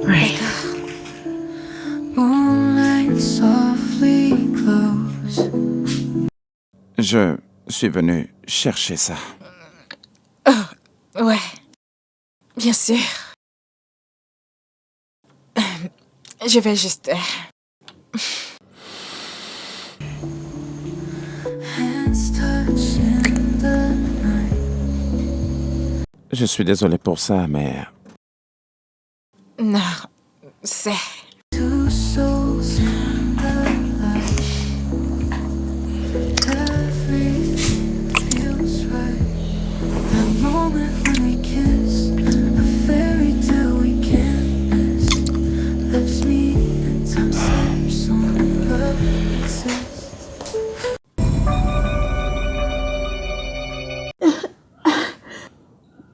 Oui. Je suis venu chercher ça. Oh, ouais. Bien sûr. Je vais juste... Je suis désolé pour ça, mais... Non, c'est...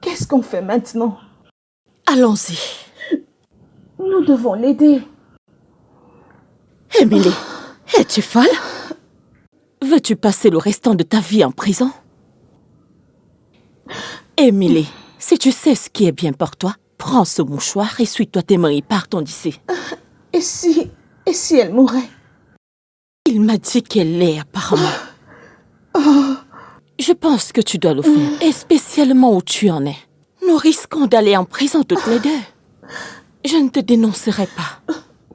Qu'est-ce qu'on fait maintenant? Allons-y. Nous devons l'aider. Emily, es-tu folle? Veux-tu passer le restant de ta vie en prison? Emily, si tu sais ce qui est bien pour toi, prends ce mouchoir, essuie-toi tes mains et partons d'ici. Et si elle mourait? Il m'a dit qu'elle l'est apparemment. Je pense que tu dois le faire, et spécialement où tu en es. Nous risquons d'aller en prison toutes les deux. Je ne te dénoncerai pas.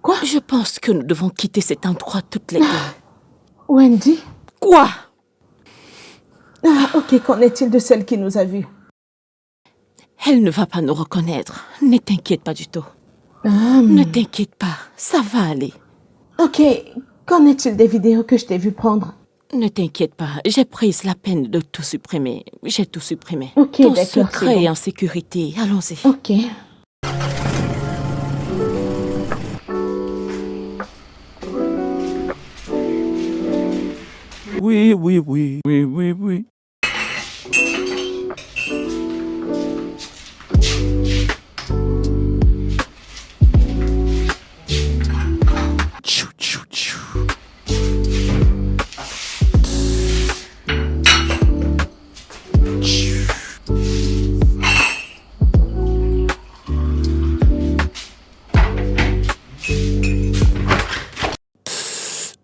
Quoi? Je pense que nous devons quitter cet endroit toutes les deux. Wendy? Quoi? Ah, ok, qu'en est-il de celle qui nous a vus? Elle ne va pas nous reconnaître. Ne t'inquiète pas du tout. Ne t'inquiète pas, ça va aller. Ok, qu'en est-il des vidéos que je t'ai vu prendre? Ne t'inquiète pas, j'ai pris la peine de tout supprimer. J'ai tout supprimé. Ok, Ton d'accord, secret c'est bon. est en sécurité. Allons-y. Ok. Oui, oui, oui, oui, oui, oui. Tchou, tchou, tchou. Tchou.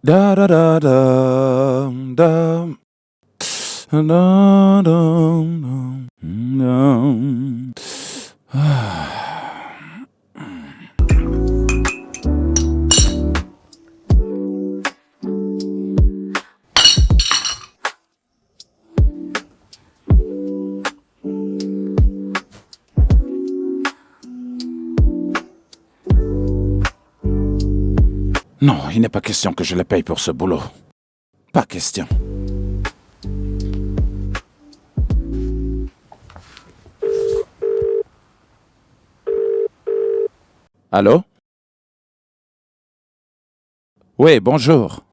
Da da da da da da da da. Non, il n'est pas question que je le paye pour ce boulot. Pas question. Allô? Oui, bonjour.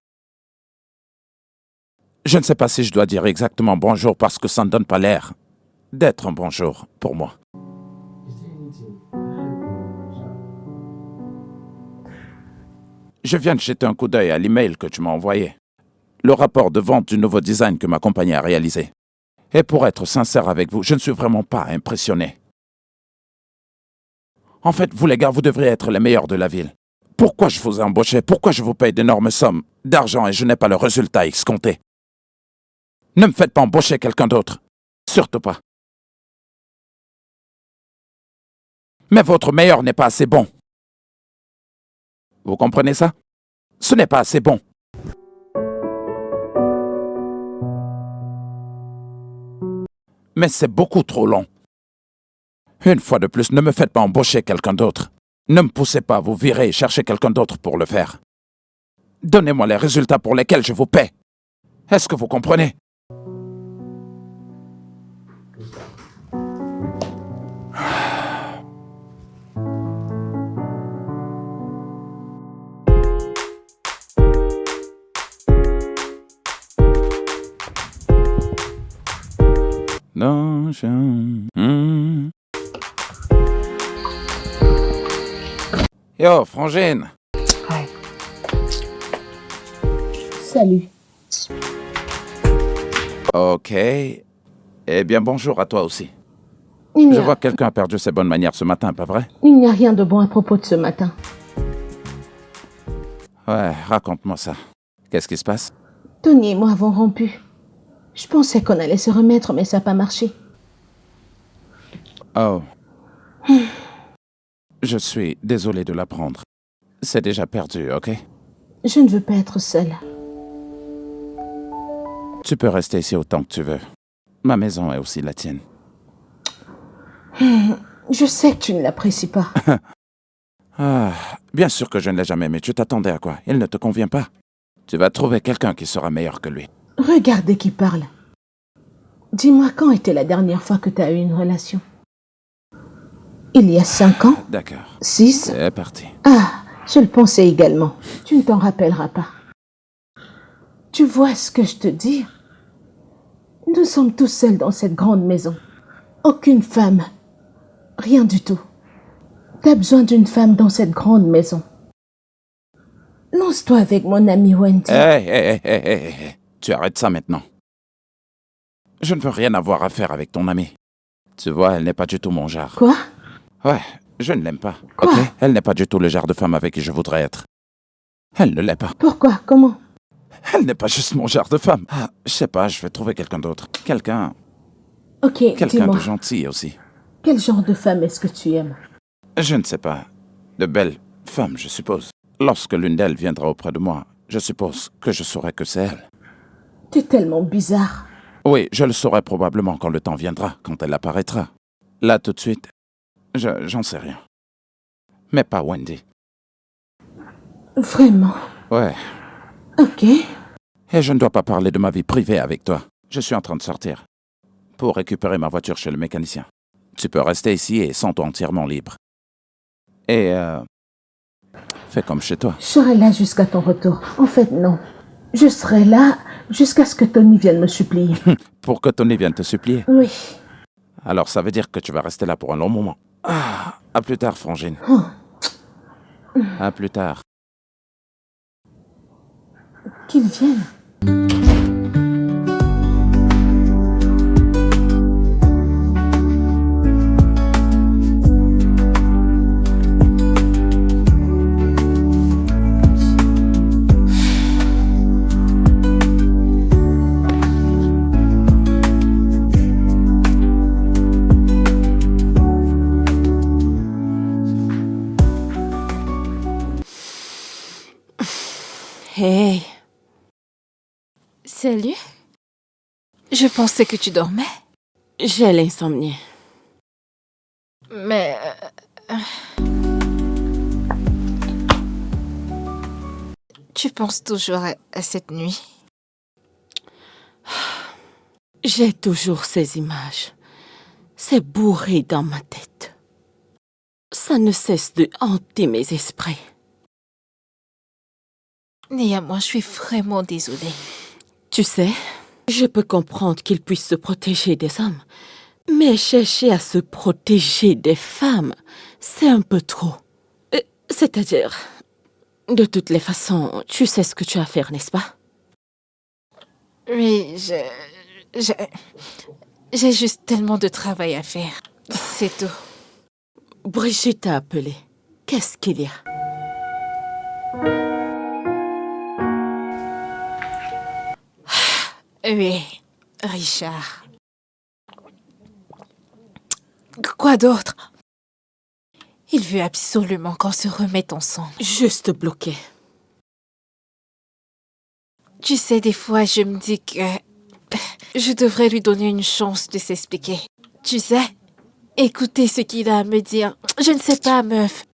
Je ne sais pas si je dois dire exactement bonjour parce que ça ne donne pas l'air d'être un bonjour pour moi. Je viens de jeter un coup d'œil à l'email que tu m'as envoyé. Le rapport de vente du nouveau design que ma compagnie a réalisé. Et pour être sincère avec vous, je ne suis vraiment pas impressionné. En fait, vous les gars, vous devriez être les meilleurs de la ville. Pourquoi je vous ai embauché? Pourquoi je vous paye d'énormes sommes d'argent et je n'ai pas le résultat escompté? Ne me faites pas embaucher quelqu'un d'autre. Surtout pas. Mais votre meilleur n'est pas assez bon. Vous comprenez ça? Ce n'est pas assez bon. Mais c'est beaucoup trop long. Une fois de plus, ne me faites pas embaucher quelqu'un d'autre. Ne me poussez pas à vous virer et chercher quelqu'un d'autre pour le faire. Donnez-moi les résultats pour lesquels je vous paie. Est-ce que vous comprenez? Non, Yo, Frangine. Ouais. Salut. Ok. Eh bien, bonjour à toi aussi. Je vois que quelqu'un a perdu ses bonnes manières ce matin, pas vrai? Il n'y a rien de bon à propos de ce matin. Ouais, raconte-moi ça. Qu'est-ce qui se passe? Tony et moi avons rompu. Je pensais qu'on allait se remettre, mais ça n'a pas marché. Oh. Je suis désolé de l'apprendre. C'est déjà perdu, ok? Je ne veux pas être seule. Tu peux rester ici autant que tu veux. Ma maison est aussi la tienne. Je sais que tu ne l'apprécies pas. Ah, bien sûr que je ne l'ai jamais aimé. Tu t'attendais à quoi? Il ne te convient pas. Tu vas trouver quelqu'un qui sera meilleur que lui. Regardez qui parle. Dis-moi, quand était la dernière fois que tu as eu une relation? Il y a 5 ans? D'accord. 6? C'est parti. Ah, je le pensais également. Tu ne t'en rappelleras pas. Tu vois ce que je te dis? Nous sommes tous seuls dans cette grande maison. Aucune femme. Rien du tout. T'as besoin d'une femme dans cette grande maison. Lance-toi avec mon ami Wendy. Hé. Tu arrêtes ça maintenant. Je ne veux rien avoir à faire avec ton amie. Tu vois, elle n'est pas du tout mon genre. Quoi? Ouais, je ne l'aime pas. Quoi? Ok? Elle n'est pas du tout le genre de femme avec qui je voudrais être. Elle ne l'est pas. Pourquoi? Comment? Elle n'est pas juste mon genre de femme. Ah, je sais pas, je vais trouver quelqu'un d'autre. Quelqu'un Ok, dis-moi. de gentil aussi. Quel genre de femme est-ce que tu aimes? Je ne sais pas. De belles femmes, je suppose. Lorsque l'une d'elles viendra auprès de moi, je suppose que je saurai que c'est elle. T'es tellement bizarre. Oui, je le saurai probablement quand le temps viendra, quand elle apparaîtra. Là, tout de suite, j'en sais rien. Mais pas Wendy. Vraiment? Ouais. Ok. Et je ne dois pas parler de ma vie privée avec toi. Je suis en train de sortir. Pour récupérer ma voiture chez le mécanicien. Tu peux rester ici et sens-toi entièrement libre. Et, fais comme chez toi. Je serai là jusqu'à ton retour. En fait, non. Je serai là jusqu'à ce que Tony vienne me supplier. Pour que Tony vienne te supplier. Oui. Alors ça veut dire que tu vas rester là pour un long moment. Ah, à plus tard, Frangine. Oh. À plus tard. Qu'il vienne. Hey, Salut. Je pensais que tu dormais. j'ai l'insomnie. Mais... Tu penses toujours à cette nuit? J'ai toujours ces images. C'est bourré dans ma tête. Ça ne cesse de hanter mes esprits. Nia, moi, je suis vraiment désolée. Tu sais, je peux comprendre qu'il puisse se protéger des hommes, mais chercher à se protéger des femmes, c'est un peu trop. C'est-à-dire, de toutes les façons, tu sais ce que tu as à faire, n'est-ce pas? Oui, j'ai juste tellement de travail à faire. C'est tout. Brigitte a appelé. Qu'est-ce qu'il y a? Oui, Richard. Quoi d'autre? Il veut absolument qu'on se remette ensemble. Juste bloqué. Tu sais, des fois, je me dis que je devrais lui donner une chance de s'expliquer. Tu sais, écouter ce qu'il a à me dire. Je ne sais pas, meuf.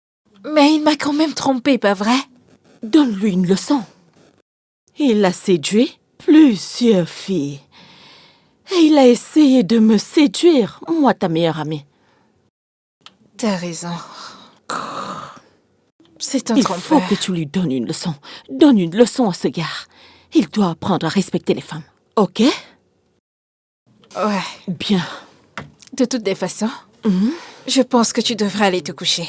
Mais il m'a quand même trompée, pas vrai? Donne-lui une leçon. Il a séduit plusieurs filles. Et il a essayé de me séduire, moi, ta meilleure amie. T'as raison. C'est un Il trompeur. faut que tu lui donnes une leçon. Donne une leçon à ce gars. Il doit apprendre à respecter les femmes. Ok? Ouais. Bien. De toutes les façons, je pense que tu devrais aller te coucher.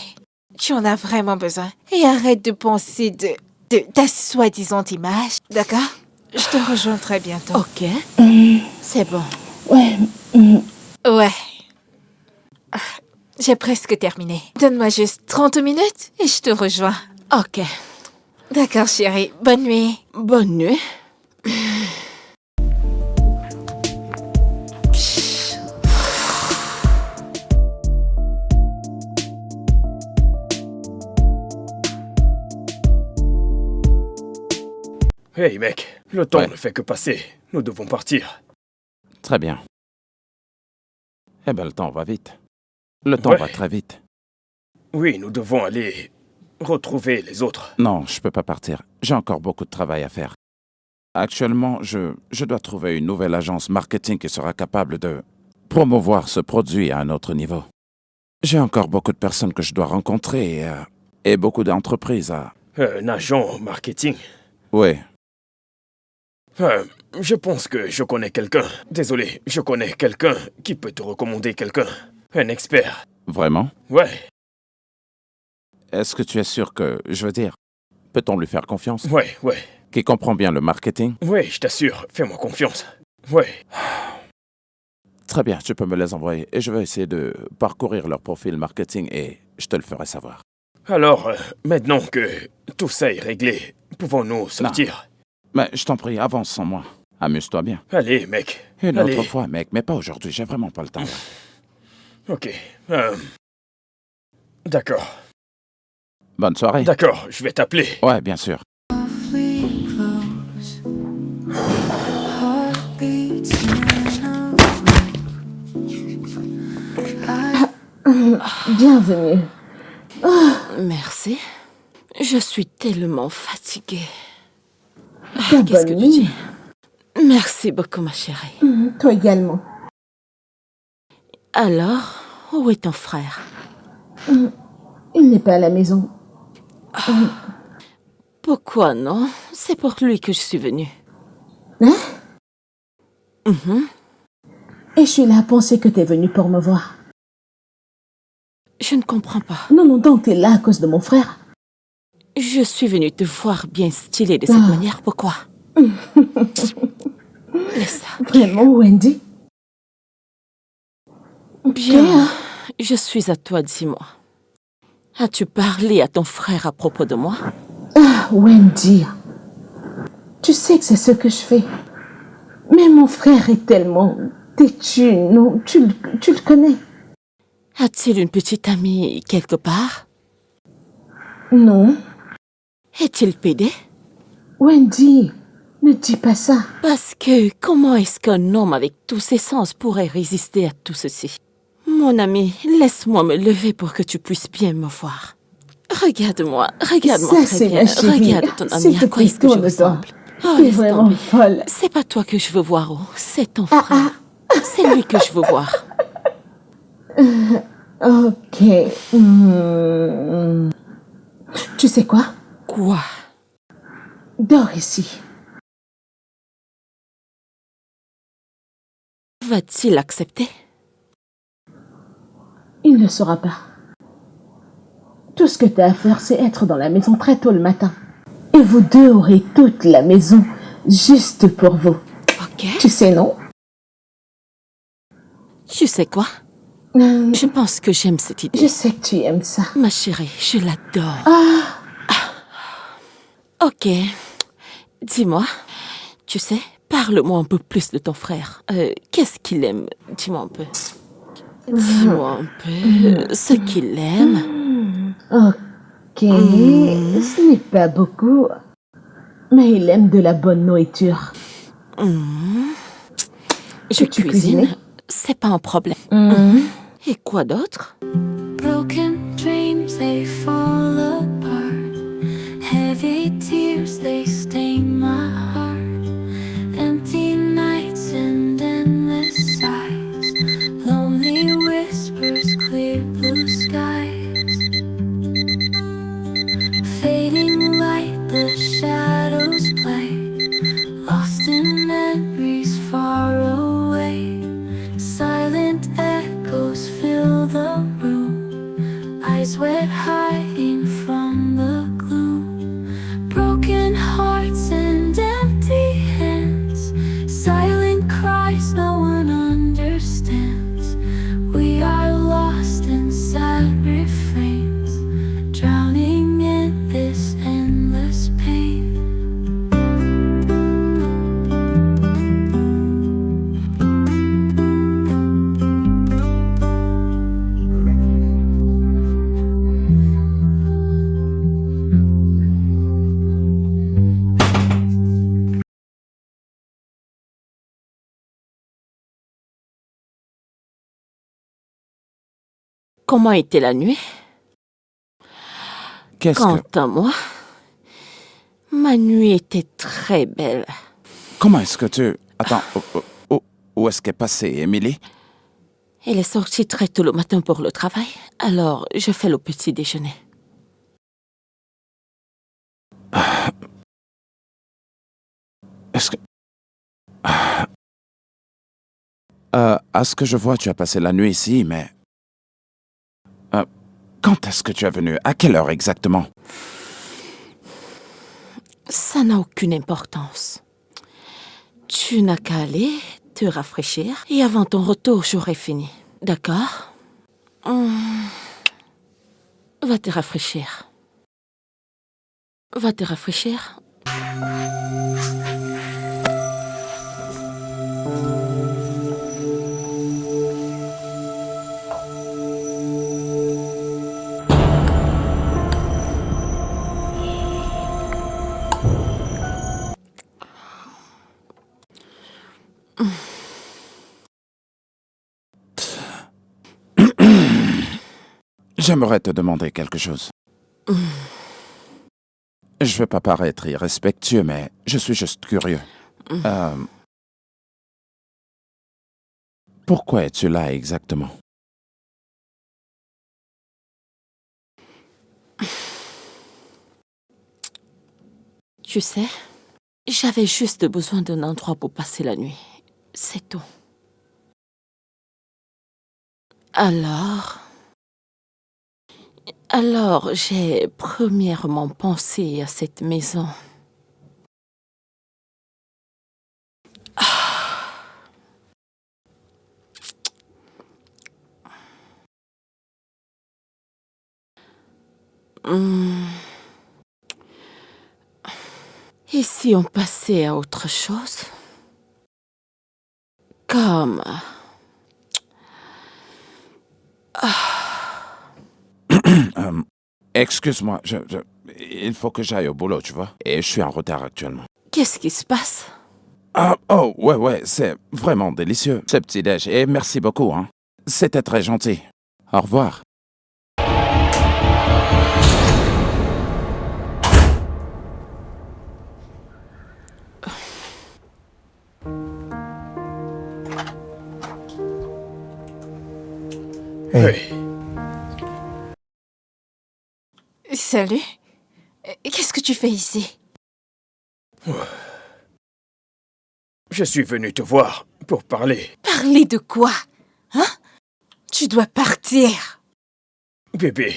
Tu en as vraiment besoin. Et arrête de penser de ta soi-disant image, d'accord? Je te rejoins très bientôt. Ok. C'est bon. Ouais. Ouais. J'ai presque terminé. Donne-moi juste 30 minutes et je te rejoins. Ok. D'accord, chérie. Bonne nuit. Bonne nuit. Hey mec, le temps Ouais. ne fait que passer. Nous devons partir. Très bien. Eh ben, le temps va vite. Le temps Ouais. va très vite. Oui, nous devons aller retrouver les autres. Non, je peux pas partir. J'ai encore beaucoup de travail à faire. Actuellement, je dois trouver une nouvelle agence marketing qui sera capable de promouvoir ce produit à un autre niveau. J'ai encore beaucoup de personnes que je dois rencontrer et beaucoup d'entreprises à... Un agent marketing. Oui, Je pense que je connais quelqu'un. Désolé, je connais quelqu'un qui peut te recommander quelqu'un. Un expert. vraiment? Ouais, Est-ce que tu es sûr que... Je veux dire, peut-on lui faire confiance? ouais. Qui comprend bien le marketing? Ouais, je t'assure, fais-moi confiance. Ouais, Très bien, tu peux me les envoyer et je vais essayer de parcourir leur profil marketing et je te le ferai savoir. alors, maintenant que tout ça est réglé, pouvons-nous sortir? Mais je t'en prie, avance sans moi. Amuse-toi bien. Allez, mec. Une Allez. autre fois, mec, mais pas aujourd'hui, j'ai vraiment pas le temps. Ok. D'accord. Bonne soirée. D'accord, je vais t'appeler. Ouais, bien sûr. Bienvenue. Merci. Je suis tellement fatiguée. Ta Qu'est-ce que bonne tu nuit. dis? Merci beaucoup, ma chérie. Toi également. Alors, où est ton frère? Il n'est pas à la maison. Pourquoi non? C'est pour lui que je suis venue. Hein? Mhm. Et je suis là à penser que t'es venu pour me voir. Je ne comprends pas. Non, donc t'es là à cause de mon frère. Je suis venue te voir bien stylée de cette manière. Pourquoi? Laisse ça. Vraiment, Wendy? Bien. Je suis à toi, dis-moi. As-tu parlé à ton frère à propos de moi? Ah, Wendy. Tu sais que c'est ce que je fais. Mais mon frère est tellement têtu, non? Tu le connais? A-t-il une petite amie quelque part? Non. Est-il pédé? Wendy, ne dis pas ça. Parce que comment est-ce qu'un homme avec tous ses sens pourrait résister à tout ceci? Mon ami, laisse-moi me lever pour que tu puisses bien me voir. Regarde-moi Ça, très c'est bien. ma chérie. Regarde ton S'il ami, te à quoi plaît, est-ce que je tourne-toi. ressemble? Oh, T'es laisse vraiment tomber. folle. C'est pas toi que je veux voir, oh. C'est ton frère. C'est lui que je veux voir. Ok. Tu sais quoi? Quoi? Dors ici. Va-t-il accepter? Il ne saura pas. Tout ce que tu as à faire, c'est être dans la maison très tôt le matin. Et vous deux aurez toute la maison juste pour vous. Ok. Tu sais, non? Tu sais quoi? Je pense que j'aime cette idée. Je sais que tu aimes ça. Ma chérie, je l'adore. Ok. Dis-moi, tu sais, parle-moi un peu plus de ton frère. Qu'est-ce qu'il aime? Dis-moi un peu. Dis-moi un peu ce qu'il aime. Ok, ce n'est pas beaucoup, mais il aime de la bonne nourriture. Je tu cuisine. cuisines? C'est pas un problème. Et quoi d'autre? Broken dreams, they fall apart. Heavy tears, they stain my heart. Empty nights and endless sighs. Lonely whispers, clear blue skies. Fading light, the shadows play. Lost in memories far away. Silent echoes fill the room. Eyes wet high Comment était la nuit? Qu'est-ce Quant que... à moi, ma nuit était très belle. Comment est-ce que tu... Attends, où est-ce qu'est passée, Emily? Elle est sortie très tôt le matin pour le travail, alors je fais le petit déjeuner. Est-ce que... à ce que je vois, tu as passé la nuit ici, mais... quand est-ce que tu es venu? À quelle heure exactement? Ça n'a aucune importance. Tu n'as qu'à aller te rafraîchir et avant ton retour, j'aurai fini. D'accord? Va te rafraîchir. Va te rafraîchir. J'aimerais te demander quelque chose. Je vais pas paraître irrespectueux, mais je suis juste curieux. Pourquoi es-tu là exactement? Tu sais, j'avais juste besoin d'un endroit pour passer la nuit. C'est tout. Alors, j'ai premièrement pensé à cette maison. Et si on passait à autre chose? Comme... Excuse-moi, il faut que j'aille au boulot, tu vois. Et je suis en retard actuellement. Qu'est-ce qui se passe? Oh, ouais, c'est vraiment délicieux, ce petit-déj. Et merci beaucoup, hein. C'était très gentil. Au revoir. Hey, Salut. Qu'est-ce que tu fais ici? je suis venu te voir pour parler. Parler de quoi? Hein? Tu dois partir. Bébé,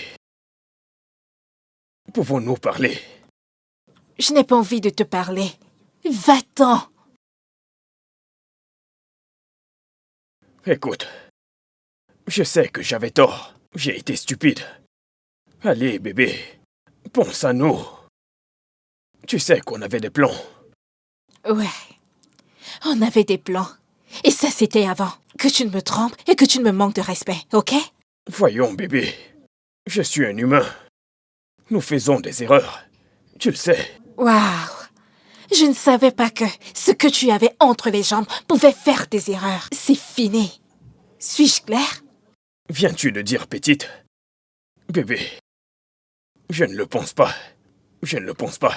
pouvons-nous parler? Je n'ai pas envie de te parler. Va-t'en. Écoute, je sais que j'avais tort. J'ai été stupide. Allez, bébé, pense à nous. Tu sais qu'on avait des plans. Ouais. On avait des plans. Et ça, c'était avant. Que tu ne me trompes et que tu ne me manques de respect, ok? Voyons, bébé, je suis un humain. Nous faisons des erreurs. Tu le sais. Waouh. Je ne savais pas que ce que tu avais entre les jambes pouvait faire des erreurs. C'est fini. Suis-je claire? Viens-tu de dire petite? Bébé, je ne le pense pas. Je ne le pense pas.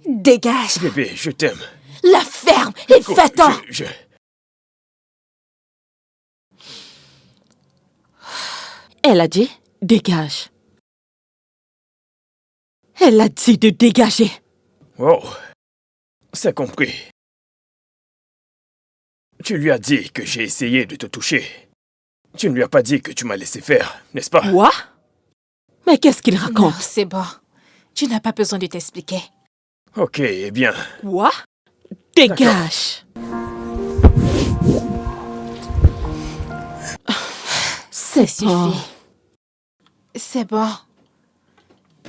Dégage. Bébé, je t'aime. La ferme et Écoute, va-t'en. Elle a dit « dégage ». Elle a dit de dégager. Oh, c'est compris. Tu lui as dit que j'ai essayé de te toucher. Tu ne lui as pas dit que tu m'as laissé faire, n'est-ce pas? Quoi? Mais qu'est-ce qu'il Non, raconte? c'est bon. Tu n'as pas besoin de t'expliquer. Ok, eh bien, Quoi? Dégage. Ça bon. suffit. C'est bon.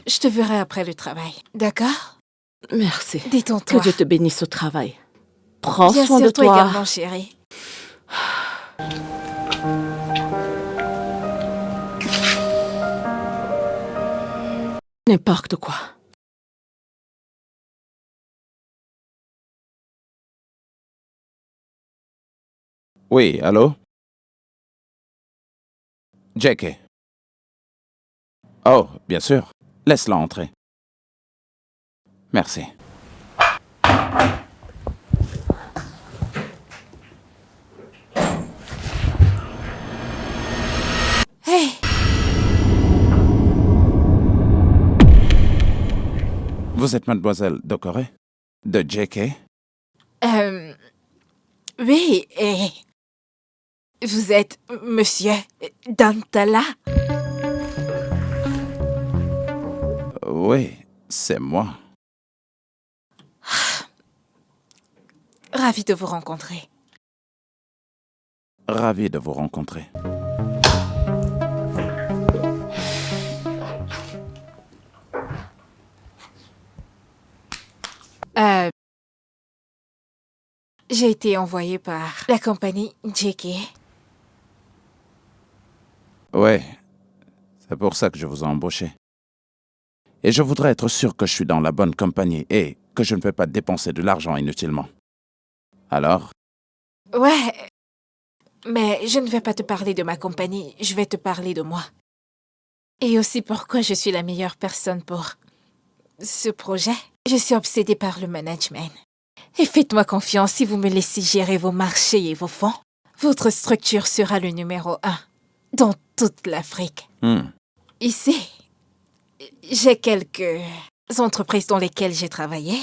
Je te verrai après le travail, d'accord? Merci. Détends-toi. Que Dieu te bénisse au travail. Prends Bien soin sûr, de toi toi. également, chérie. N'importe quoi. Oui, allô? JK. Oh, bien sûr. Laisse-la entrer. Merci. Hey, Vous êtes mademoiselle Dokore? De JK? oui, et vous êtes monsieur Dantala? Oui, c'est moi. Ravi de vous rencontrer. Ravi de vous rencontrer. J'ai été envoyée par la compagnie JK. Oui, c'est pour ça que je vous ai embauché. Et je voudrais être sûr que je suis dans la bonne compagnie et que je ne vais pas dépenser de l'argent inutilement. Alors, Ouais, mais je ne vais pas te parler de ma compagnie, je vais te parler de moi. Et aussi pourquoi je suis la meilleure personne pour ce projet. Je suis obsédée par le management. Et faites-moi confiance, si vous me laissez gérer vos marchés et vos fonds, votre structure sera le numéro 1 dans toute l'Afrique. Ici, j'ai quelques entreprises dans lesquelles j'ai travaillé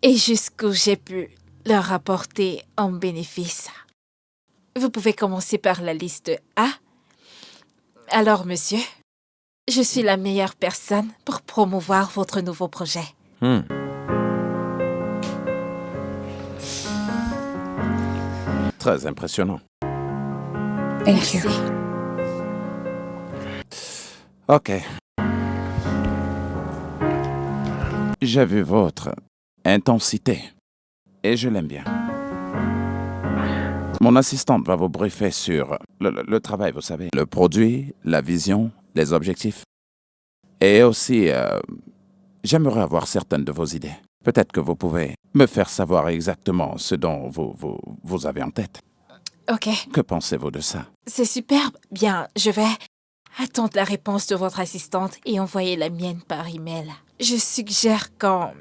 et jusqu'où j'ai pu leur rapporter en bénéfice. Vous pouvez commencer par la liste A. Alors, monsieur, je suis la meilleure personne pour promouvoir votre nouveau projet. Très impressionnant. Thank you. Merci. Ok. J'ai vu votre intensité et je l'aime bien. Mon assistante va vous briefer sur le travail, vous savez, le produit, la vision, les objectifs. Et aussi, j'aimerais avoir certaines de vos idées. Peut-être que vous pouvez me faire savoir exactement ce dont vous avez en tête. Ok, Que pensez-vous de ça? c'est superbe. Bien, je vais attendre la réponse de votre assistante et envoyer la mienne par email. Je suggère qu'on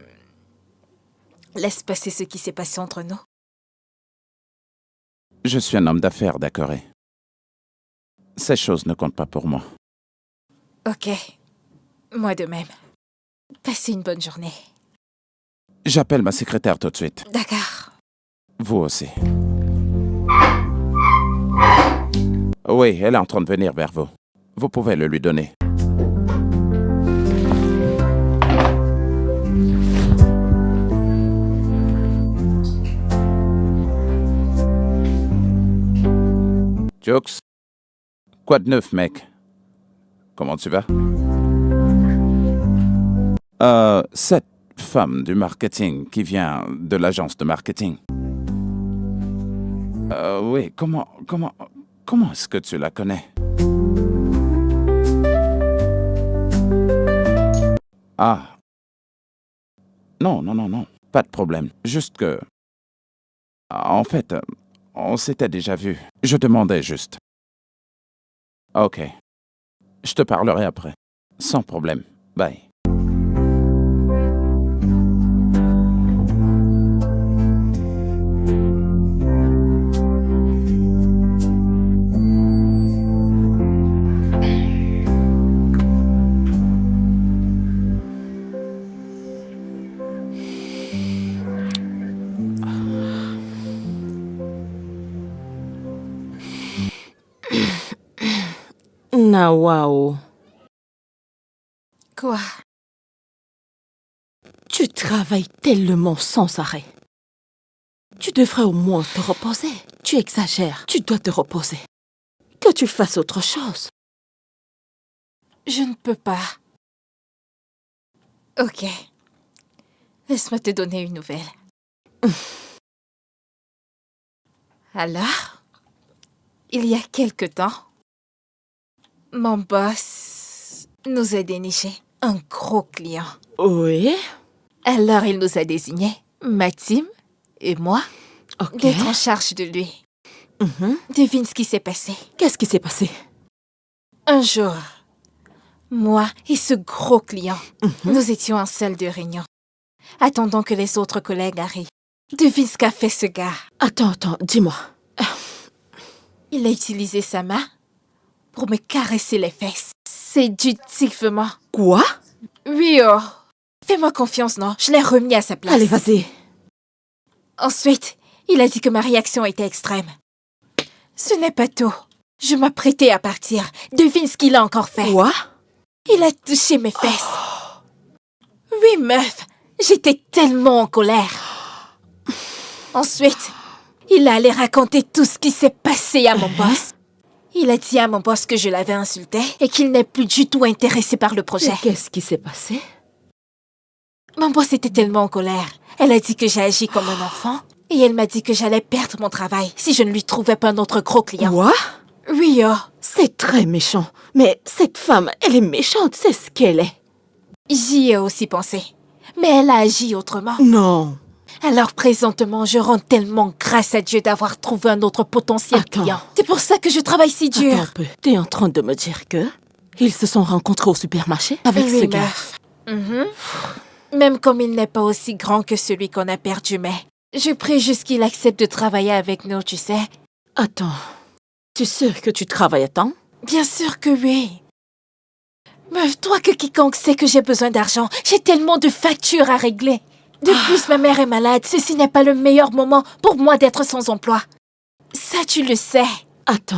laisse passer ce qui s'est passé entre nous. Je suis un homme d'affaires, d'accord. Ces choses ne comptent pas pour moi. Ok, moi de même. Passez une bonne journée. J'appelle ma secrétaire tout de suite. D'accord. Vous aussi. Oui, elle est en train de venir vers vous. Vous pouvez le lui donner. Jokes? Quoi de neuf, mec? Comment tu vas? Cette femme du marketing qui vient de l'agence de marketing. Oui, comment est-ce que tu la connais? Ah. Non, pas de problème. Juste que... En fait, on s'était déjà vu. Je demandais juste. Ok. Je te parlerai après. Sans problème. Bye. Nawao, Quoi? tu travailles tellement sans arrêt. Tu devrais au moins te reposer. Tu exagères. Tu dois te reposer. Que tu fasses autre chose. Je ne peux pas. Ok. Laisse-moi te donner une nouvelle. Alors, il y a quelque temps, mon boss nous a déniché un gros client. Oui? Alors, il nous a désignés, ma team et moi, Ok. d'être en charge de lui. Mhm. Devine ce qui s'est passé. Qu'est-ce qui s'est passé? Un jour, moi et ce gros client, nous étions en salle de réunion, attendant que les autres collègues arrivent. Devine ce qu'a fait ce gars. Attends, dis-moi. Il a utilisé sa main pour me caresser les fesses. Séductivement. Quoi? Oui, oh. Fais-moi confiance, non? Je l'ai remis à sa place. Allez, vas-y. Ensuite, il a dit que ma réaction était extrême. Ce n'est pas tout. Je m'apprêtais à partir. Devine ce qu'il a encore fait. Quoi? Il a touché mes fesses. Oui, meuf. J'étais tellement en colère. Ensuite, il a allé raconter tout ce qui s'est passé à mon boss. Il a dit à mon boss que je l'avais insulté et qu'il n'est plus du tout intéressé par le projet. Qu'est-ce qui s'est passé? Mon boss était tellement en colère. Elle a dit que j'ai agi comme un enfant et elle m'a dit que j'allais perdre mon travail si je ne lui trouvais pas un autre gros client. Quoi? Oui, oh. C'est très méchant. Mais cette femme, elle est méchante, c'est ce qu'elle est. J'y ai aussi pensé. Mais elle a agi autrement. Non. Alors présentement, je rends tellement grâce à Dieu d'avoir trouvé un autre potentiel client. C'est pour ça que je travaille si dur. Attends un peu. T'es en train de me dire que ils se sont rencontrés au supermarché avec Oui, ce gars? meuf. Même comme il n'est pas aussi grand que celui qu'on a perdu, mais je prie juste qu'il accepte de travailler avec nous, tu sais. Attends. Tu es sûr que tu travailles à temps? Bien sûr que oui. Meuf, toi que quiconque sait que j'ai besoin d'argent, j'ai tellement de factures à régler. De plus, ma mère est malade. Ceci n'est pas le meilleur moment pour moi d'être sans emploi. Ça, tu le sais. Attends.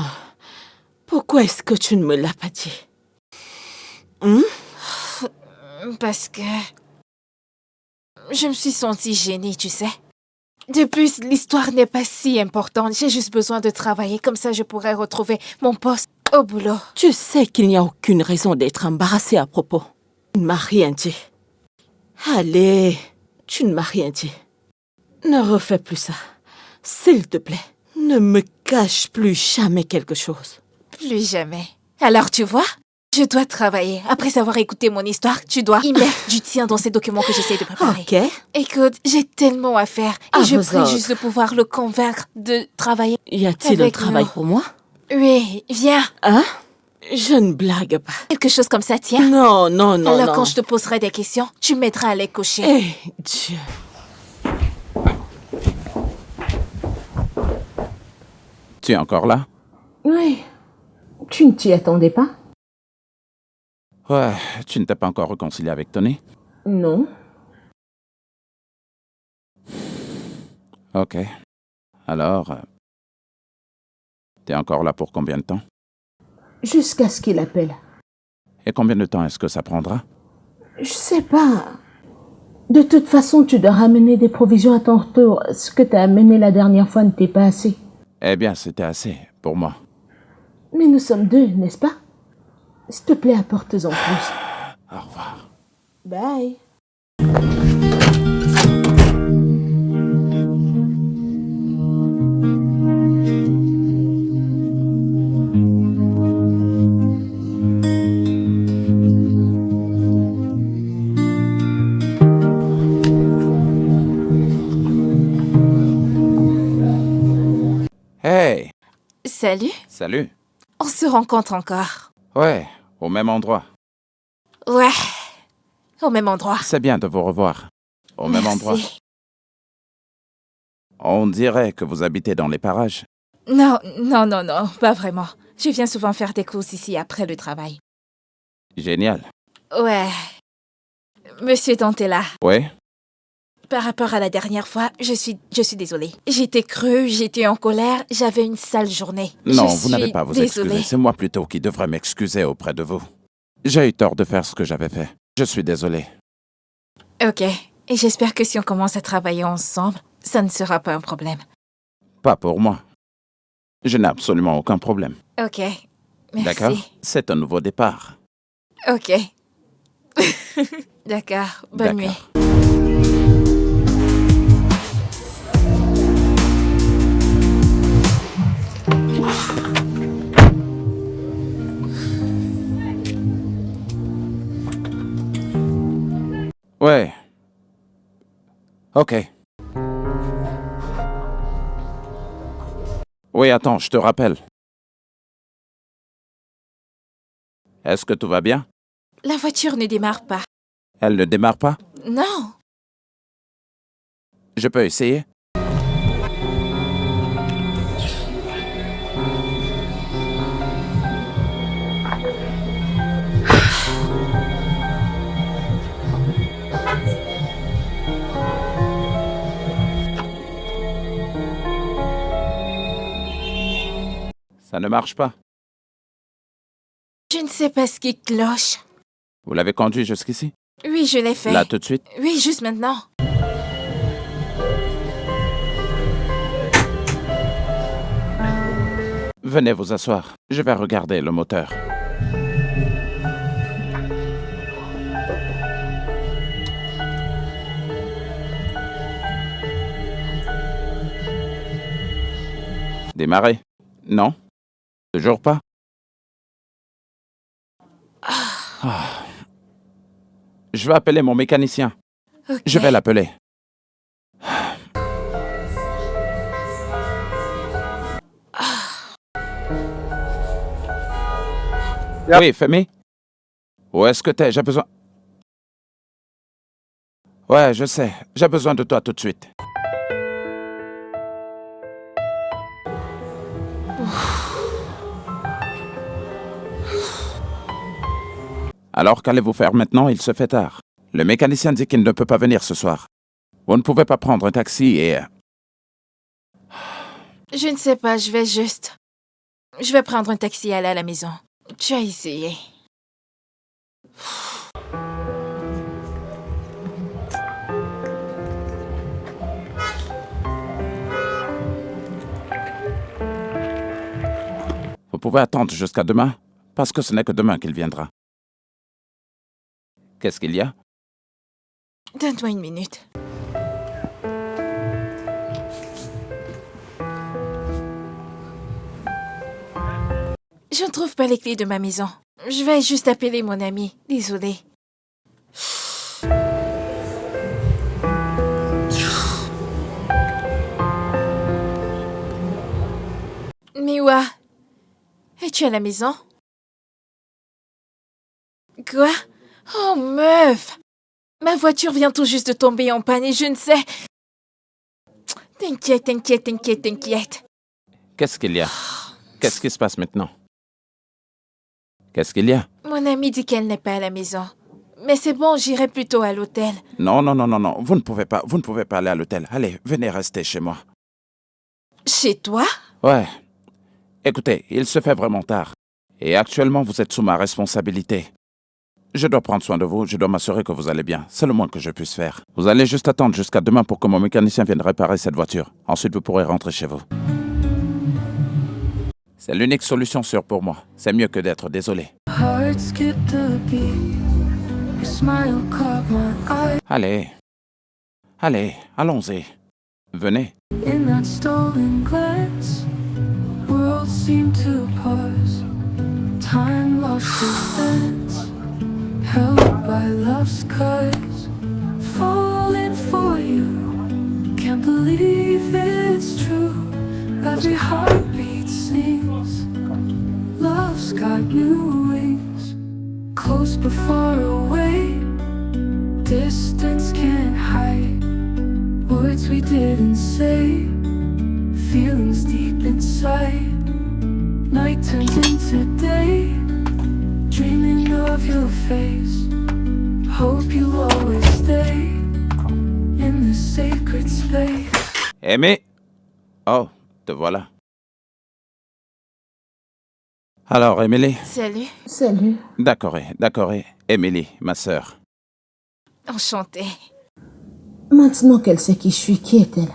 Pourquoi est-ce que tu ne me l'as pas dit? Parce que je me suis sentie gênée, tu sais. De plus, l'histoire n'est pas si importante. J'ai juste besoin de travailler. Comme ça, je pourrais retrouver mon poste au boulot. Tu sais qu'il n'y a aucune raison d'être embarrassée à propos. Tu ne m'as rien dit. Allez, tu ne m'as rien dit. Ne refais plus ça. S'il te plaît, ne me cache plus jamais quelque chose. Plus jamais. Alors, tu vois, je dois travailler. Après avoir écouté mon histoire, tu dois y mettre du tien dans ces documents que j'essaie de préparer. Ok. Écoute, j'ai tellement à faire. Et je prie juste de pouvoir le convaincre de travailler. Y a-t-il un travail pour moi? Oui, viens. Hein? Je ne blague pas. Quelque chose comme ça, tiens. Non. Alors, quand je te poserai des questions, tu m'aideras à les cocher. Eh, Dieu. Tu es encore là? Oui. Tu ne t'y attendais pas? Ouais, tu ne t'es pas encore réconcilié avec Tony? Non. Ok. Alors, t'es encore là pour combien de temps? Jusqu'à ce qu'il appelle. Et combien de temps est-ce que ça prendra? Je sais pas. De toute façon, tu dois ramener des provisions à ton retour. Ce que t'as amené la dernière fois n'était pas assez. Eh bien, c'était assez pour moi. Mais nous sommes deux, n'est-ce pas? S'il te plaît, apporte-en plus. Au revoir. Bye. Hey! Salut. Salut. On se rencontre encore. Ouais, au même endroit. Ouais. Au même endroit. C'est bien de vous revoir. Au même Merci. endroit. On dirait que vous habitez dans les parages. Non, pas vraiment. Je viens souvent faire des courses ici après le travail. Génial. Ouais. Monsieur Dantella, Ouais? par rapport à la dernière fois, je suis désolée. J'étais creux, j'étais en colère, j'avais une sale journée. Non, Je vous n'avez suis pas à vous désolée. excuser. C'est moi plutôt qui devrais m'excuser auprès de vous. J'ai eu tort de faire ce que j'avais fait. Je suis désolé. Ok. Et j'espère que si on commence à travailler ensemble, ça ne sera pas un problème. Pas pour moi. Je n'ai absolument aucun problème. Ok. Merci. D'accord? C'est un nouveau départ. Ok. D'accord. Bonne nuit. D'accord. Ouais. Ok. Oui, attends, je te rappelle. Est-ce que tout va bien? La voiture ne démarre pas. Elle ne démarre pas? Non. Je peux essayer? Ça ne marche pas. Je ne sais pas ce qui cloche. Vous l'avez conduit jusqu'ici? Oui, je l'ai fait. Là, tout de suite? Oui, juste maintenant. Venez vous asseoir. Je vais regarder le moteur. Démarrer? Non? Toujours pas? Ah. Je vais appeler mon mécanicien. Ok. Je vais l'appeler. Oui, Femi? Où est-ce que t'es? J'ai besoin... Ouais, je sais. J'ai besoin de toi tout de suite. Alors qu'allez-vous faire maintenant? Il se fait tard. Le mécanicien dit qu'il ne peut pas venir ce soir. Vous ne pouvez pas prendre un taxi et... Je ne sais pas, je vais prendre un taxi et aller à la maison. Tu as essayé. Vous pouvez attendre jusqu'à demain, parce que ce n'est que demain qu'il viendra. Qu'est-ce qu'il y a? Donne-moi une minute. Je ne trouve pas les clés de ma maison. Je vais juste appeler mon ami. Désolée. Miwa, es-tu à la maison? Quoi? Oh, meuf! Ma voiture vient tout juste de tomber en panne et je ne sais... T'inquiète. Qu'est-ce qu'il y a? Qu'est-ce qui se passe maintenant? Qu'est-ce qu'il y a? Mon amie dit qu'elle n'est pas à la maison. Mais c'est bon, j'irai plutôt à l'hôtel. Non. Vous ne pouvez pas aller à l'hôtel. Allez, venez rester chez moi. Chez toi? Ouais. Écoutez, il se fait vraiment tard. Et actuellement, vous êtes sous ma responsabilité. Je dois prendre soin de vous, je dois m'assurer que vous allez bien. C'est le moins que je puisse faire. Vous allez juste attendre jusqu'à demain pour que mon mécanicien vienne réparer cette voiture. Ensuite, vous pourrez rentrer chez vous. C'est l'unique solution sûre pour moi. C'est mieux que d'être désolé. Heart skipped a beat. Your smile caught my eye. Allez, allons-y. Venez. In that stolen glance, worlds seem to pause. Time lost its sense, held by love's cause. Falling for you, can't believe it's true. Every heartbeat sings, love's got new wings. Close but far away, distance can't hide. Words we didn't say, feelings deep inside. Night turns into day, dreaming of your face. Hope you always stay in this sacred space. Amy? Oh, te voilà. Alors, Emily? Salut. Salut. D'accord. Emily, ma sœur. Enchantée. Maintenant qu'elle sait qui je suis, qui est-elle?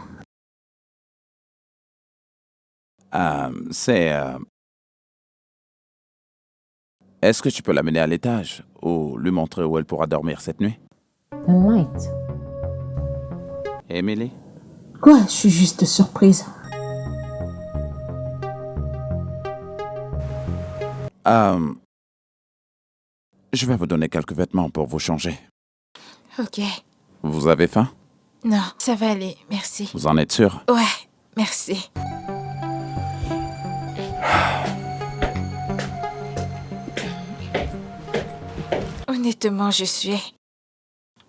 Est-ce que tu peux l'amener à l'étage ou lui montrer où elle pourra dormir cette nuit? The light. Emily? Quoi? Je suis juste surprise. Je vais vous donner quelques vêtements pour vous changer. Ok. Vous avez faim? Non, ça va aller, merci. Vous en êtes sûr? Ouais, merci. Honnêtement, je suis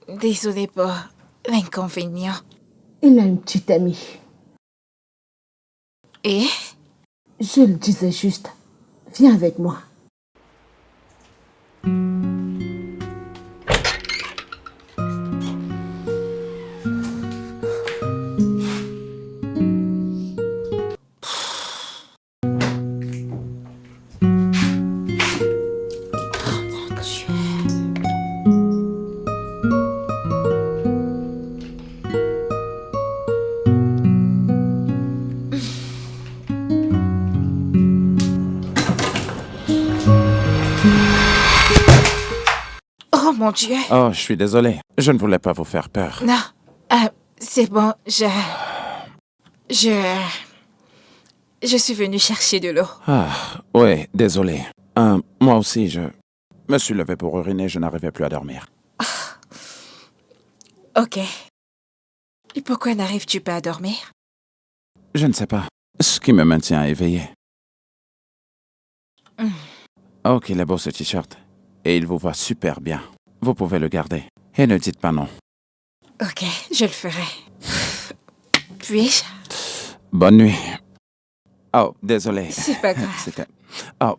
désolée pour l'inconvénient. Il a une petite amie. Et Je le disais juste. Viens avec moi. oh mon Dieu. Oh, je suis désolé. Je ne voulais pas vous faire peur. Non, c'est bon, je suis venue chercher de l'eau. Ah, oui, désolé. Moi aussi, je me suis levé pour uriner, je n'arrivais plus à dormir. Ok. Et pourquoi n'arrives-tu pas à dormir? Je ne sais pas. Ce qui me maintient éveillé. Oh, qu'il est beau ce t-shirt. Et il vous va super bien. Vous pouvez le garder. Et ne dites pas non. Ok, je le ferai. Puis-je? Bonne nuit. Oh, désolé. C'est pas grave. C'était... Oh,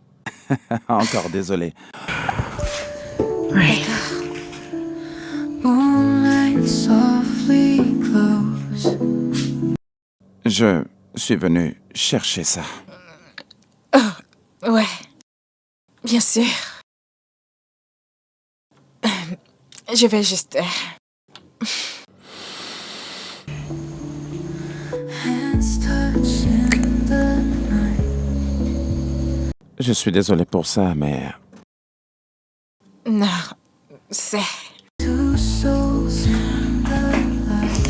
encore désolé. D'accord. Moonlight softly glows. Je suis venu chercher ça. Ouais. Bien sûr. Je vais juste... Hands touch in the night. Je suis désolé pour ça, mais... Non, c'est... Two souls in the light.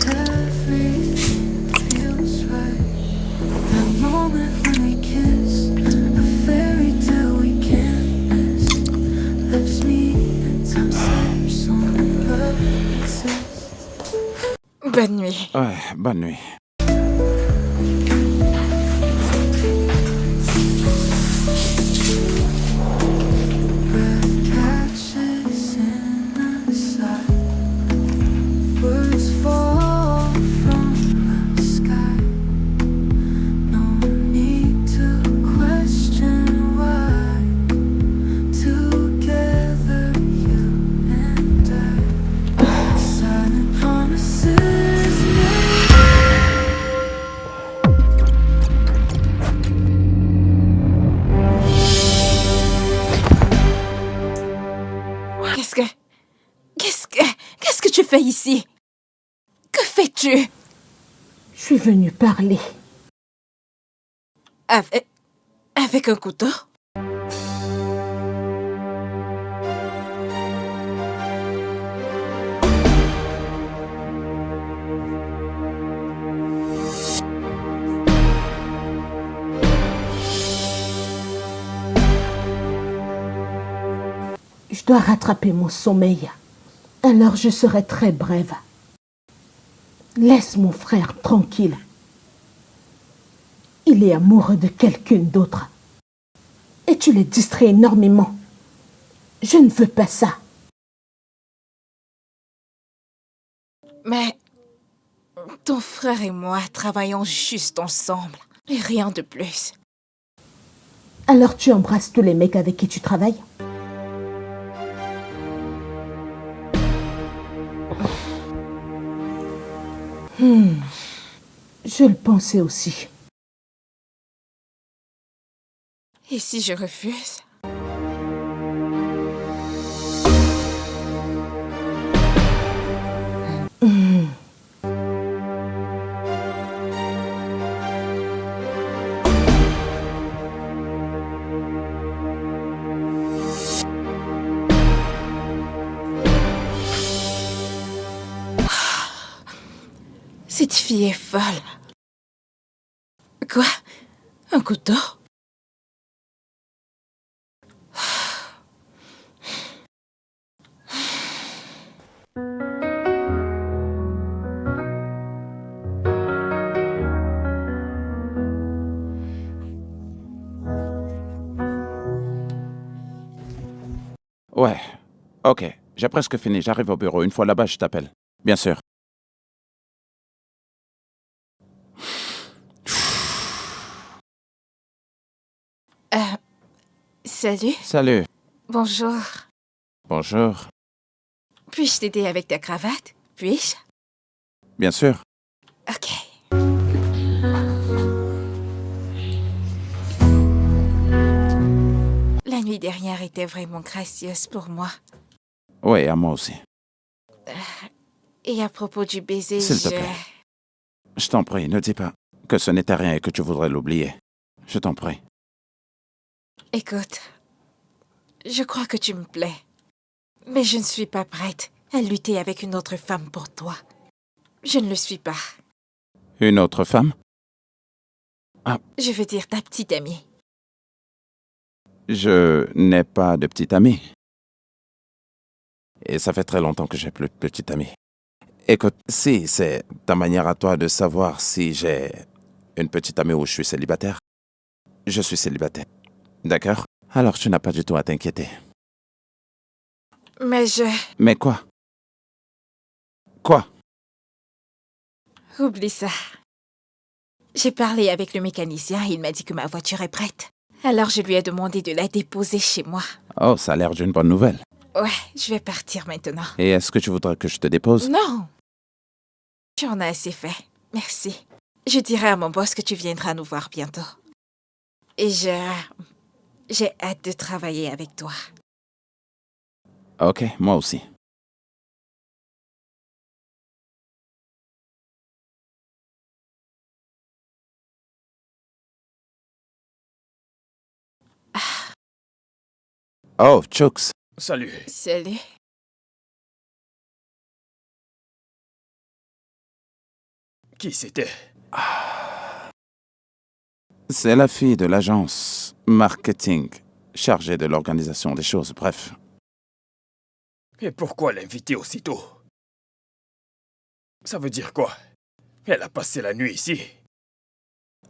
Everything feels right. That moment when we kiss, a fairy tale we can't miss. Lips meet and time slips on love exists. Bonne nuit. Ouais, bonne nuit. Catches in the side. Words fall from the sky. No need to question why. Together, you and I. Silent promises made. Qu'est-ce que tu fais ici? Que fais-tu? Je suis venue parler. Avec un couteau? Je dois rattraper mon sommeil. Alors je serai très brève. Laisse mon frère tranquille. Il est amoureux de quelqu'un d'autre. Et tu le distrais énormément. Je ne veux pas ça. Mais ton frère et moi travaillons juste ensemble. Et rien de plus. Alors tu embrasses tous les mecs avec qui tu travailles? Je le pensais aussi. Et si je refuse? Cette fille est folle. Quoi? Un couteau? Ouais. Ok, j'ai presque fini. J'arrive au bureau. Une fois là-bas, je t'appelle. Bien sûr. Salut. Salut. Bonjour. Bonjour. Puis-je t'aider avec ta cravate? Puis-je? Bien sûr. Ok. La nuit dernière était vraiment gracieuse pour moi. Oui, à moi aussi. Et à propos du baiser, S'il te plaît. Je t'en prie, ne dis pas que ce n'était rien et que tu voudrais l'oublier. Je t'en prie. Écoute, je crois que tu me plais. Mais je ne suis pas prête à lutter avec une autre femme pour toi. Je ne le suis pas. Une autre femme? Je veux dire ta petite amie. Je n'ai pas de petite amie. Et ça fait très longtemps que j'ai plus de petite amie. Écoute, si c'est ta manière à toi de savoir si j'ai une petite amie ou je suis célibataire, je suis célibataire. D'accord? Alors tu n'as pas du tout à t'inquiéter. Mais Mais quoi? Quoi? Oublie ça. J'ai parlé avec le mécanicien et il m'a dit que ma voiture est prête. Alors je lui ai demandé de la déposer chez moi. Oh, ça a l'air d'une bonne nouvelle. Ouais, je vais partir maintenant. Et est-ce que tu voudrais que je te dépose? Non. J'en ai assez fait. Merci. Je dirai à mon boss que tu viendras nous voir bientôt. Et j'ai hâte de travailler avec toi. Ok, moi aussi. Oh, Chooks. Salut. Salut. Qui c'était? C'est la fille de l'agence marketing, chargée de l'organisation des choses, bref. Et pourquoi l'inviter aussitôt? Ça veut dire quoi? Elle a passé la nuit ici.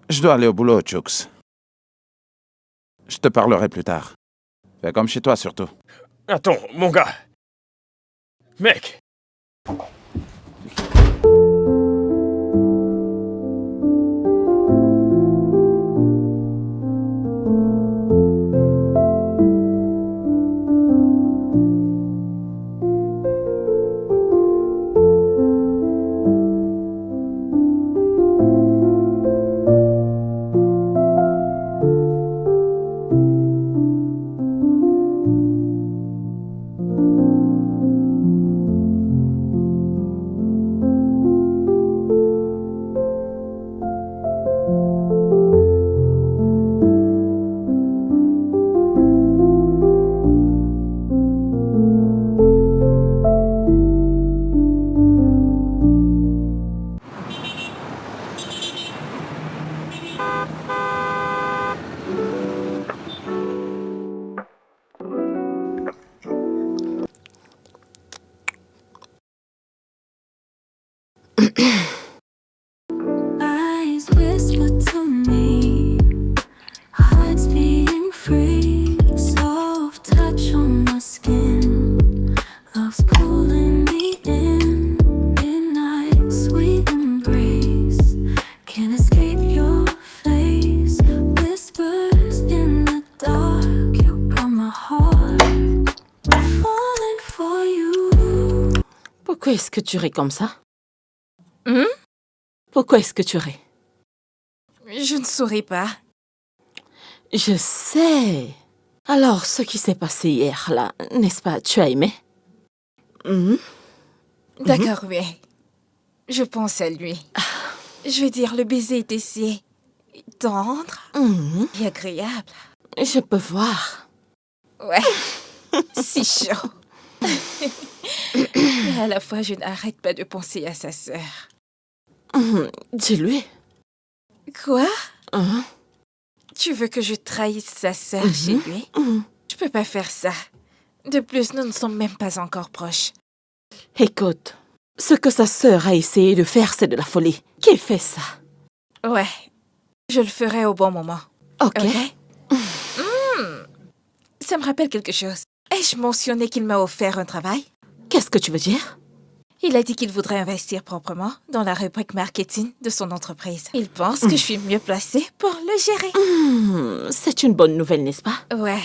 Je dois aller au boulot, Chooks. Je te parlerai plus tard. Fais comme chez toi, surtout. Attends, mon gars. Mec. Eyes whisper to me, hearts beating free, soft touch on my skin, love's pulling me in, midnight sweet embrace, can't escape your face, whispers in the dark, you got my heart, falling for you. Pourquoi est-ce que tu ris comme ça? Hum? Pourquoi est-ce que tu ris? Je ne souris pas. Je sais. Alors, ce qui s'est passé hier, là, n'est-ce pas, tu as aimé? D'accord, oui. Je pense à lui. Je veux dire, le baiser était si tendre et agréable. Je peux voir. Ouais, si chaud. Et à la fois, je n'arrête pas de penser à sa sœur. Dis-lui. Quoi? Hein? Tu veux que je trahisse sa sœur chez lui? Je peux pas faire ça. De plus, nous ne sommes même pas encore proches. Écoute, ce que sa sœur a essayé de faire, c'est de la folie. Qui fait ça? Ouais, je le ferai au bon moment. Ok. Ça me rappelle quelque chose. Hé, Ai-je mentionné qu'il m'a offert un travail? Qu'est-ce que tu veux dire? Il a dit qu'il voudrait investir proprement dans la rubrique marketing de son entreprise. Il pense que je suis mieux placée pour le gérer. C'est une bonne nouvelle, n'est-ce pas? Ouais,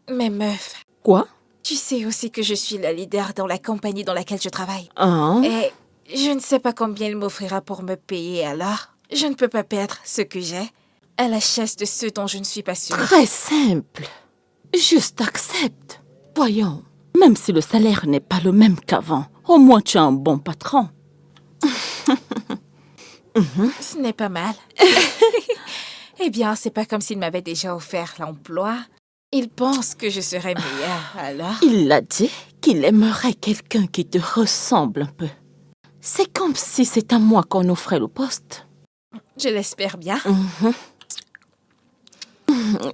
mais meuf, Quoi? tu sais aussi que je suis la leader dans la compagnie dans laquelle je travaille. Hein? Et je ne sais pas combien il m'offrira pour me payer, alors je ne peux pas perdre ce que j'ai à la chasse de ceux dont je ne suis pas sûre. Très simple. Juste accepte. Voyons, même si le salaire n'est pas le même qu'avant, au moins tu es un bon patron. Ce n'est pas mal. Eh bien, c'est pas comme s'il m'avait déjà offert l'emploi. Il pense que je serais meilleure, alors... Il a dit qu'il aimerait quelqu'un qui te ressemble un peu. C'est comme si c'est à moi qu'on offrait le poste. Je l'espère bien.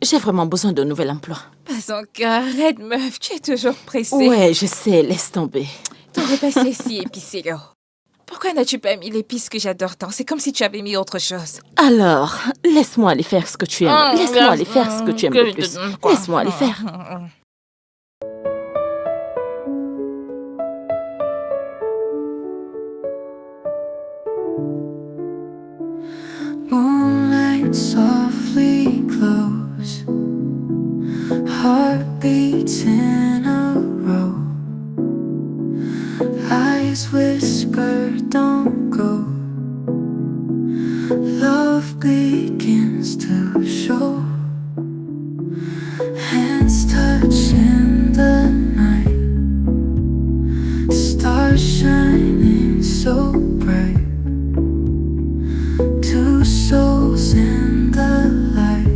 J'ai vraiment besoin d'un nouvel emploi. Pas encore. Red meuf, tu es toujours pressée. Ouais, je sais, laisse tomber. Ton repas c'est si épicé, là. Pourquoi n'as-tu pas mis l'épice que j'adore tant? C'est comme si tu avais mis autre chose. Alors, laisse-moi aller faire ce que tu aimes. Laisse-moi aller faire ce que tu aimes le plus. Laisse-moi aller faire. Moonlight softly glows, heartbeats in a row, eyes whisper, don't go. Love begins to show, hands touch in the night, stars shining so bright. Two souls in the light,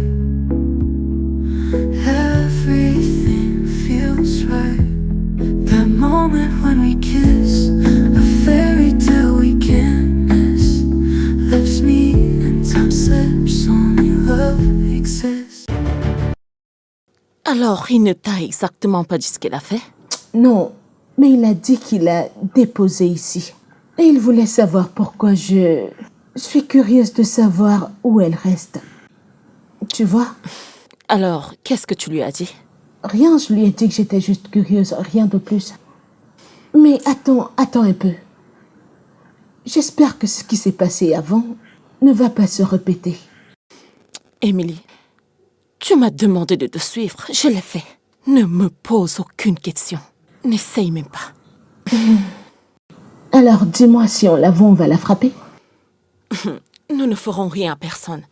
everything feels right. That moment when we kiss, a fairy tale we can't miss. Lips meet and time slips, only love exists. Alors, il ne t'a exactement pas dit ce qu'il a fait? Non, mais il a dit qu'il a déposé ici. Et il voulait savoir pourquoi je suis curieuse de savoir où elle reste. Tu vois? Alors, qu'est-ce que tu lui as dit? Rien, je lui ai dit que j'étais juste curieuse, rien de plus. Mais attends un peu. J'espère que ce qui s'est passé avant ne va pas se répéter. Émilie, tu m'as demandé de te suivre, je l'ai fait. Ne me pose aucune question. N'essaye même pas. Alors dis-moi, si on la voit, on va la frapper? Nous ne ferons rien à personne.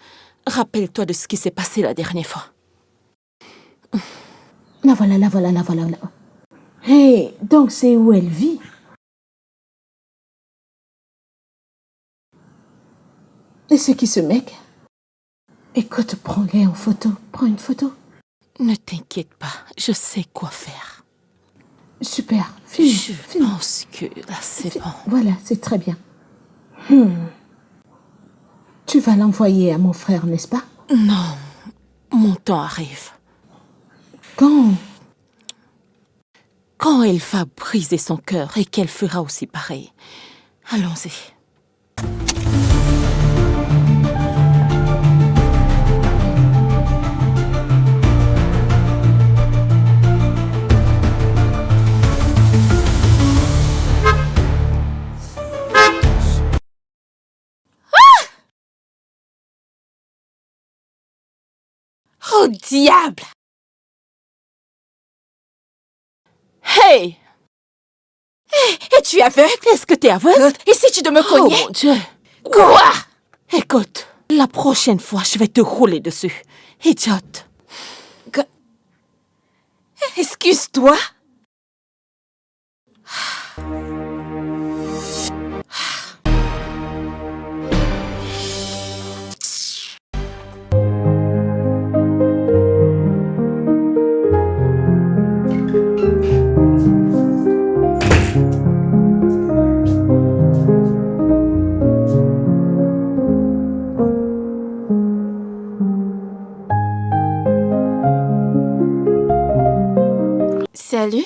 Rappelle-toi de ce qui s'est passé la dernière fois. La voilà. Hé, donc c'est où elle vit? Et c'est qui ce mec? Écoute, prends-les en photo. Prends une photo. Ne t'inquiète pas, je sais quoi faire. Super, filme. Je pense que là, c'est bon. Voilà, c'est très bien. Tu vas l'envoyer à mon frère, n'est-ce pas? Non, mon temps arrive. Quand? Quand elle va briser son cœur et qu'elle fera aussi pareil. Allons-y. Oh, diable! Hey! Es-tu aveugle? Est-ce que t'es aveugle? Essaies-tu de me Oh cogner? mon Dieu! Quoi? Écoute, la prochaine fois, je vais te rouler dessus. Idiote! Excuse-toi. Salut.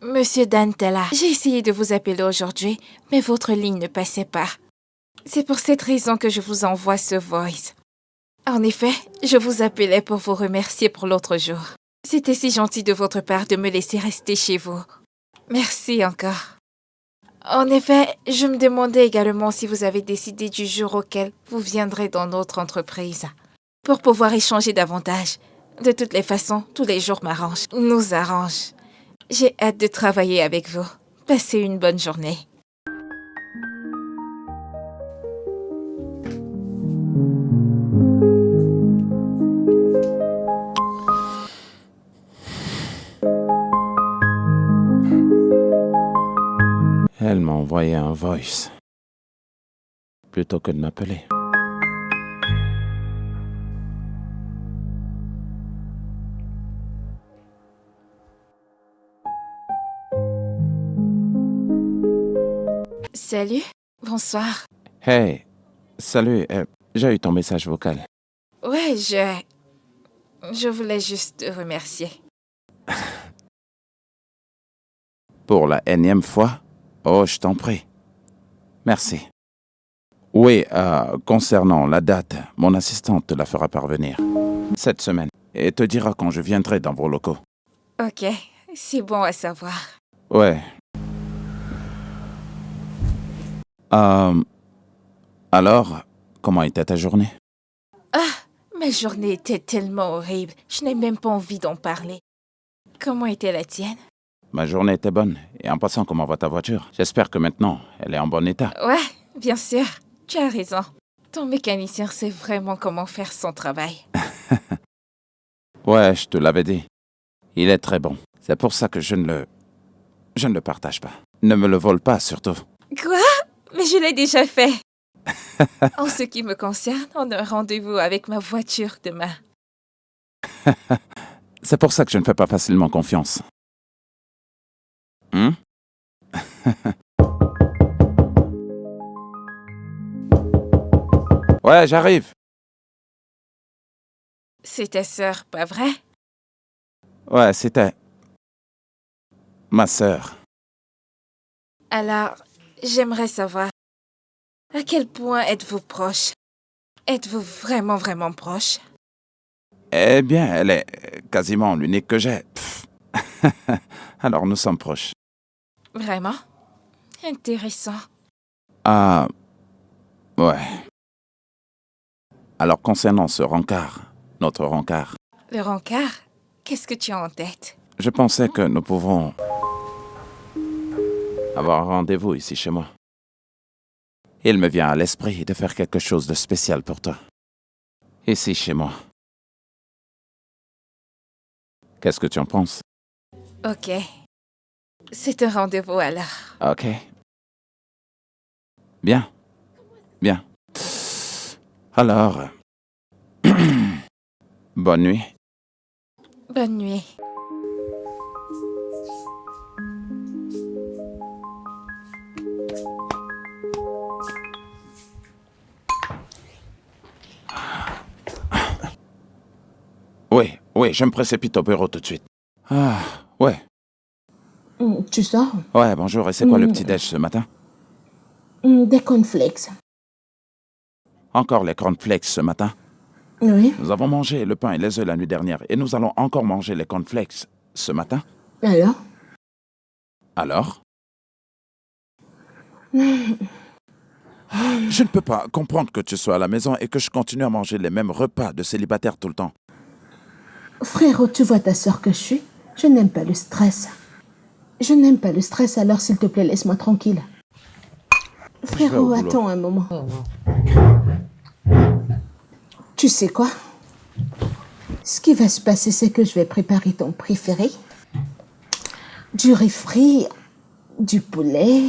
Monsieur Dantella, j'ai essayé de vous appeler aujourd'hui, mais votre ligne ne passait pas. C'est pour cette raison que je vous envoie ce voice. En effet, je vous appelais pour vous remercier pour l'autre jour. C'était si gentil de votre part de me laisser rester chez vous. Merci encore. En effet, je me demandais également si vous avez décidé du jour auquel vous viendrez dans notre entreprise pour pouvoir échanger davantage. De toutes les façons, tous les jours m'arrangent, nous arrangent. J'ai hâte de travailler avec vous. Passez une bonne journée. Elle m'a envoyé un voice plutôt que de m'appeler. Salut, bonsoir. Hey, salut, j'ai eu ton message vocal. Ouais, je voulais juste te remercier. Pour la énième fois? Oh, je t'en prie. Merci. Oui, concernant la date, mon assistante te la fera parvenir cette semaine et te dira quand je viendrai dans vos locaux. Ok, c'est bon à savoir. Ouais. Alors, comment était ta journée? Ma journée était tellement horrible, je n'ai même pas envie d'en parler. Comment était la tienne? Ma journée était bonne. Et en passant, comment va ta voiture? J'espère que maintenant, elle est en bon état. Ouais, bien sûr, tu as raison. Ton mécanicien sait vraiment comment faire son travail. Ouais, je te l'avais dit. Il est très bon. C'est pour ça que je ne le partage pas. Ne me le vole pas, surtout. Quoi? Mais je l'ai déjà fait. En ce qui me concerne, on a un rendez-vous avec ma voiture demain. C'est pour ça que je ne fais pas facilement confiance. Ouais, j'arrive. C'est ta sœur, pas vrai? Ouais, c'était ma sœur. Alors, j'aimerais savoir, à quel point êtes-vous proches? Êtes-vous vraiment, vraiment proches? Eh bien, elle est quasiment l'unique que j'ai. Pff. Alors, nous sommes proches. Vraiment? Intéressant. Ah, ouais. Alors, concernant ce rencard, notre rencard, Le rencard? Qu'est-ce que tu as en tête? je pensais que nous pouvons avoir un rendez-vous ici chez moi. Il me vient à l'esprit de faire quelque chose de spécial pour toi. Ici chez moi. Qu'est-ce que tu en penses? Ok. C'est un rendez-vous alors. Ok. Bien. Bien. Alors, bonne nuit. Bonne nuit. Oui, je me précipite au bureau tout de suite. Ah, ouais. Tu sors? Ouais, bonjour, et c'est quoi le petit-déj ce matin? Des cornflakes. Encore les cornflakes ce matin? Oui. Nous avons mangé le pain et les œufs la nuit dernière, et nous allons encore manger les cornflakes ce matin? Alors? Alors? Je ne peux pas comprendre que tu sois à la maison et que je continue à manger les mêmes repas de célibataire tout le temps. Frérot, tu vois ta sœur que je suis? Je n'aime pas le stress. Je n'aime pas le stress, alors s'il te plaît, laisse-moi tranquille. Frérot, boulot. attends un moment. Tu sais quoi? Ce qui va se passer, c'est que je vais préparer ton préféré. Du riz frit, du poulet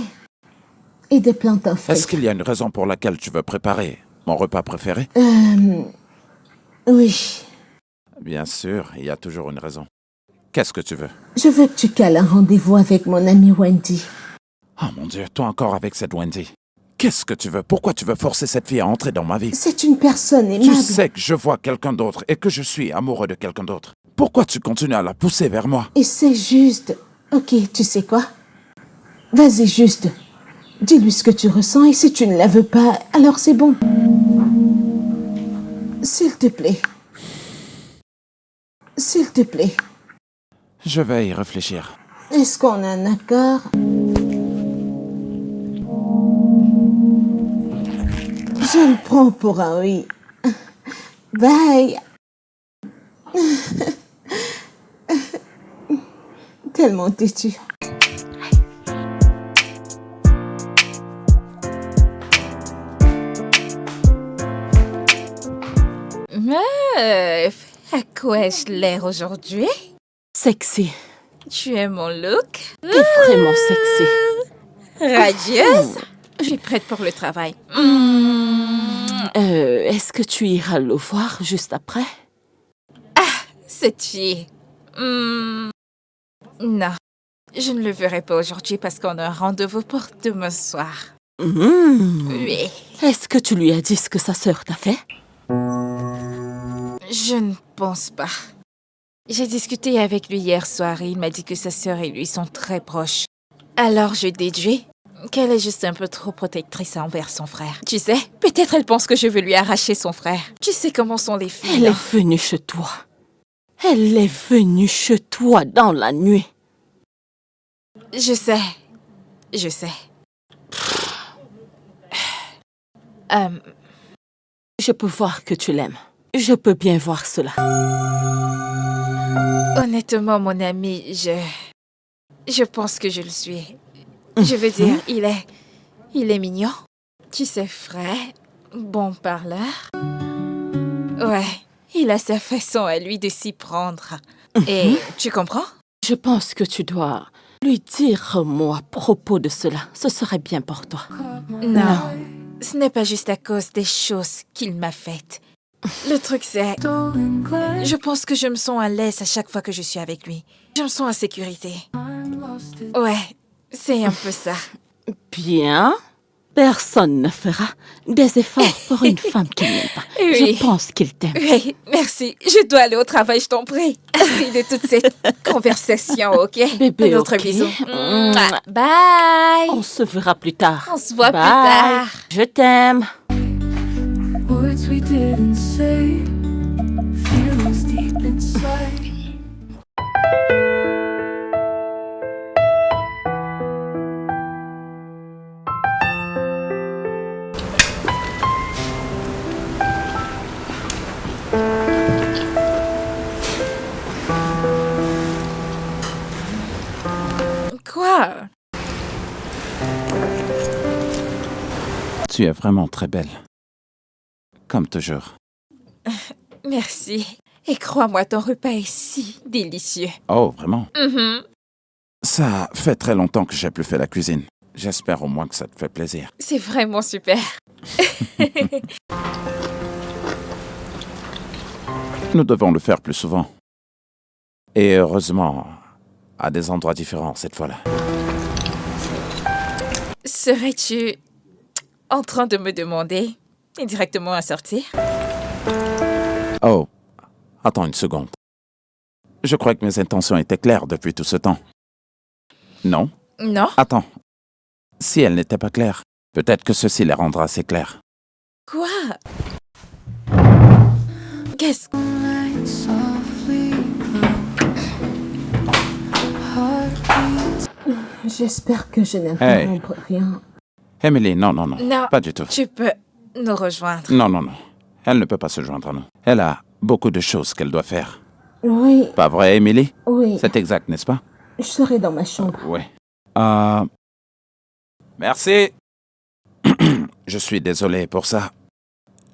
et des plantains frits. Est-ce qu'il y a une raison pour laquelle tu veux préparer mon repas préféré? Oui. Bien sûr, il y a toujours une raison. Qu'est-ce que tu veux? Je veux que tu cales un rendez-vous avec mon amie Wendy. Oh mon Dieu, toi encore avec cette Wendy. Qu'est-ce que tu veux? Pourquoi tu veux forcer cette fille à entrer dans ma vie? C'est une personne aimable. Tu sais que je vois quelqu'un d'autre et que je suis amoureux de quelqu'un d'autre. Pourquoi tu continues à la pousser vers moi? Et c'est juste. Ok, tu sais quoi? Vas-y, juste. Dis-lui ce que tu ressens et si tu ne la veux pas, alors c'est bon. S'il te plaît. S'il te plaît. Je vais y réfléchir. Est-ce qu'on a un accord? Je le prends pour un oui. Bye. Tellement têtu. Meuf, à quoi ai-je l'air aujourd'hui? Sexy. Tu aimes mon look? T'es vraiment sexy. Radieuse? Je suis prête pour le travail. Est-ce que tu iras le voir juste après? Cette fille. Non, je ne le verrai pas aujourd'hui parce qu'on a un rendez-vous pour demain soir. Oui. Est-ce que tu lui as dit ce que sa sœur t'a fait? Je ne pense pas. J'ai discuté avec lui hier soir et il m'a dit que sa sœur et lui sont très proches. Alors je déduis qu'elle est juste un peu trop protectrice envers son frère. Tu sais, peut-être elle pense que je veux lui arracher son frère. Tu sais comment sont les filles. Elle hein? est venue chez toi. Elle est venue chez toi dans la nuit. Je sais. Je sais. Je peux voir que tu l'aimes. Je peux bien voir cela. Honnêtement, mon ami, je pense que je le suis. Je veux dire, il est mignon. Tu sais, frais, bon parleur. Ouais, il a sa façon à lui de s'y prendre. Et tu comprends? Je pense que tu dois lui dire un mot à propos de cela. Ce serait bien pour toi. Non, ce n'est pas juste à cause des choses qu'il m'a faites. Le truc, c'est... Stolen glass, Je pense que je me sens à l'aise à chaque fois que je suis avec lui. Je me sens en sécurité. I'm lost in Ouais, c'est un peu ça. Bien. Personne ne fera des efforts pour une femme qui n'aime pas. Oui. Je pense qu'il t'aime. Oui, merci. Je dois aller au travail, je t'en prie. Assez de toute cette conversation, OK? Bébé, Un autre ok. bisou. Mouah. Bye! On se verra plus tard. On se voit plus Bye. tard. Je t'aime. words we didn't say, feelings deep inside. Quoi? Tu es vraiment très belle. Comme toujours. Merci. Et crois-moi, ton repas est si délicieux. Oh, vraiment? Mhm. Ça fait très longtemps que j'ai plus fait la cuisine. J'espère au moins que ça te fait plaisir. C'est vraiment super. Nous devons le faire plus souvent. Et heureusement, à des endroits différents cette fois-là. Serais-tu en train de me demander indirectement à sortir? Oh, attends une seconde. Je crois que mes intentions étaient claires depuis tout ce temps. Non? Non? Attends. Si elles n'étaient pas claires, peut-être que ceci les rendra assez claires. Quoi? Qu'est-ce que... Light softly glow. Heartbeats J'espère que je n'interromps rien. Emily, non, non, non. Non. Pas du tout. Tu peux nous rejoindre. Non, non, non. Elle ne peut pas se joindre à nous. Elle a beaucoup de choses qu'elle doit faire. Oui, Pas vrai, Emily? oui. C'est exact, n'est-ce pas? Je serai dans ma chambre. Oui. Merci. Je suis désolé pour ça.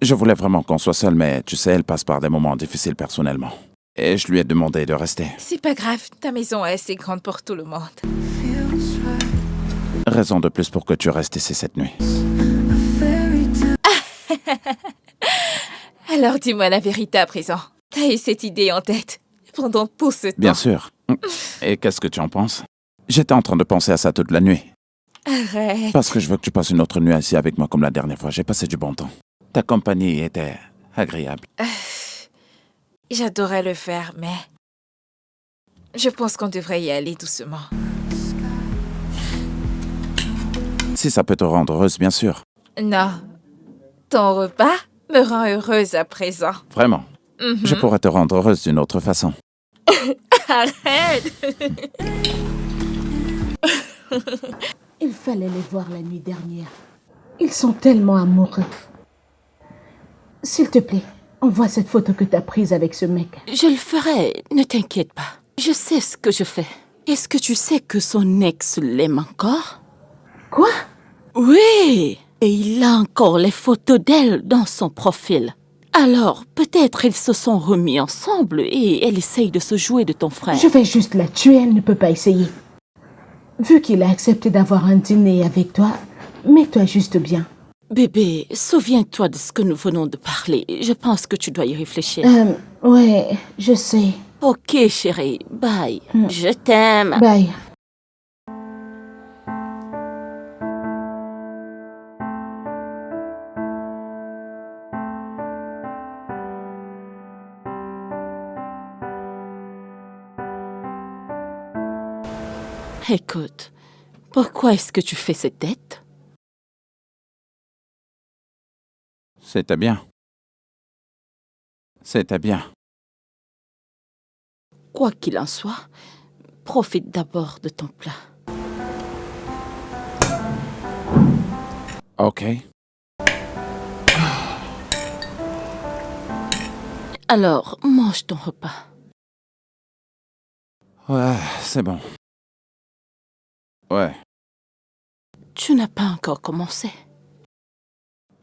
Je voulais vraiment qu'on soit seul, mais tu sais, elle passe par des moments difficiles personnellement. Et je lui ai demandé de rester. C'est pas grave, ta maison est assez grande pour tout le monde. feels right. Raison de plus pour que tu restes ici cette nuit. Fairy tale. Alors dis-moi la vérité à présent. T'as eu cette idée en tête pendant tout ce temps. Bien sûr. Et qu'est-ce que tu en penses? J'étais en train de penser à ça toute la nuit. Arrête. Parce que je veux que tu passes une autre nuit ici avec moi comme la dernière fois. J'ai passé du bon temps. Ta compagnie était agréable. J'adorais le faire, mais... Je pense qu'on devrait y aller doucement. Si ça peut te rendre heureuse, bien sûr. Non. Ton repas me rend heureuse à présent. Vraiment. Je pourrais te rendre heureuse d'une autre façon. Arrête! Il fallait les voir la nuit dernière. Ils sont tellement amoureux. S'il te plaît, envoie cette photo que t'as prise avec ce mec. Je le ferai, ne t'inquiète pas. Je sais ce que je fais. Est-ce que tu sais que son ex l'aime encore? Quoi? Oui! Et il a encore les photos d'elle dans son profil. Alors, peut-être ils se sont remis ensemble et elle essaye de se jouer de ton frère. Je vais juste la tuer, elle ne peut pas essayer. Vu qu'il a accepté d'avoir un dîner avec toi, mets-toi juste bien. Bébé, souviens-toi de ce que nous venons de parler. Je pense que tu dois y réfléchir. Ouais, je sais. Ok, chérie. Bye. Je t'aime. Bye. Écoute, pourquoi est-ce que tu fais cette tête? C'était bien. C'était bien. Quoi qu'il en soit, profite d'abord de ton plat. Ok. Alors, mange ton repas. Ouais, c'est bon. Ouais. Tu n'as pas encore commencé.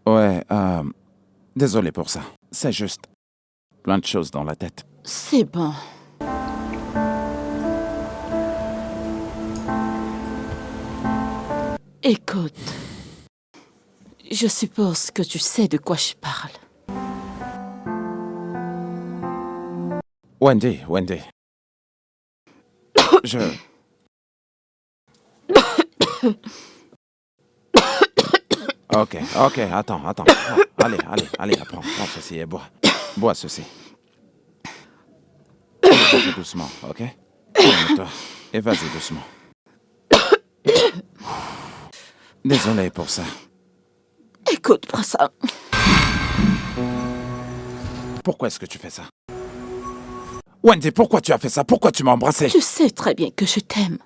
Ouais, désolé pour ça. C'est juste plein de choses dans la tête. C'est bon. Écoute, je suppose que tu sais de quoi je parle. Wendy. Ok, attends. Allez, prends ceci et bois. Bois ceci. Vas-y doucement, ok? Calme-toi et vas-y doucement. Désolé pour ça. Écoute, prends ça. Pourquoi est-ce que tu fais ça? Wendy, pourquoi tu as fait ça? Pourquoi tu m'as embrassé? Tu sais très bien que je t'aime.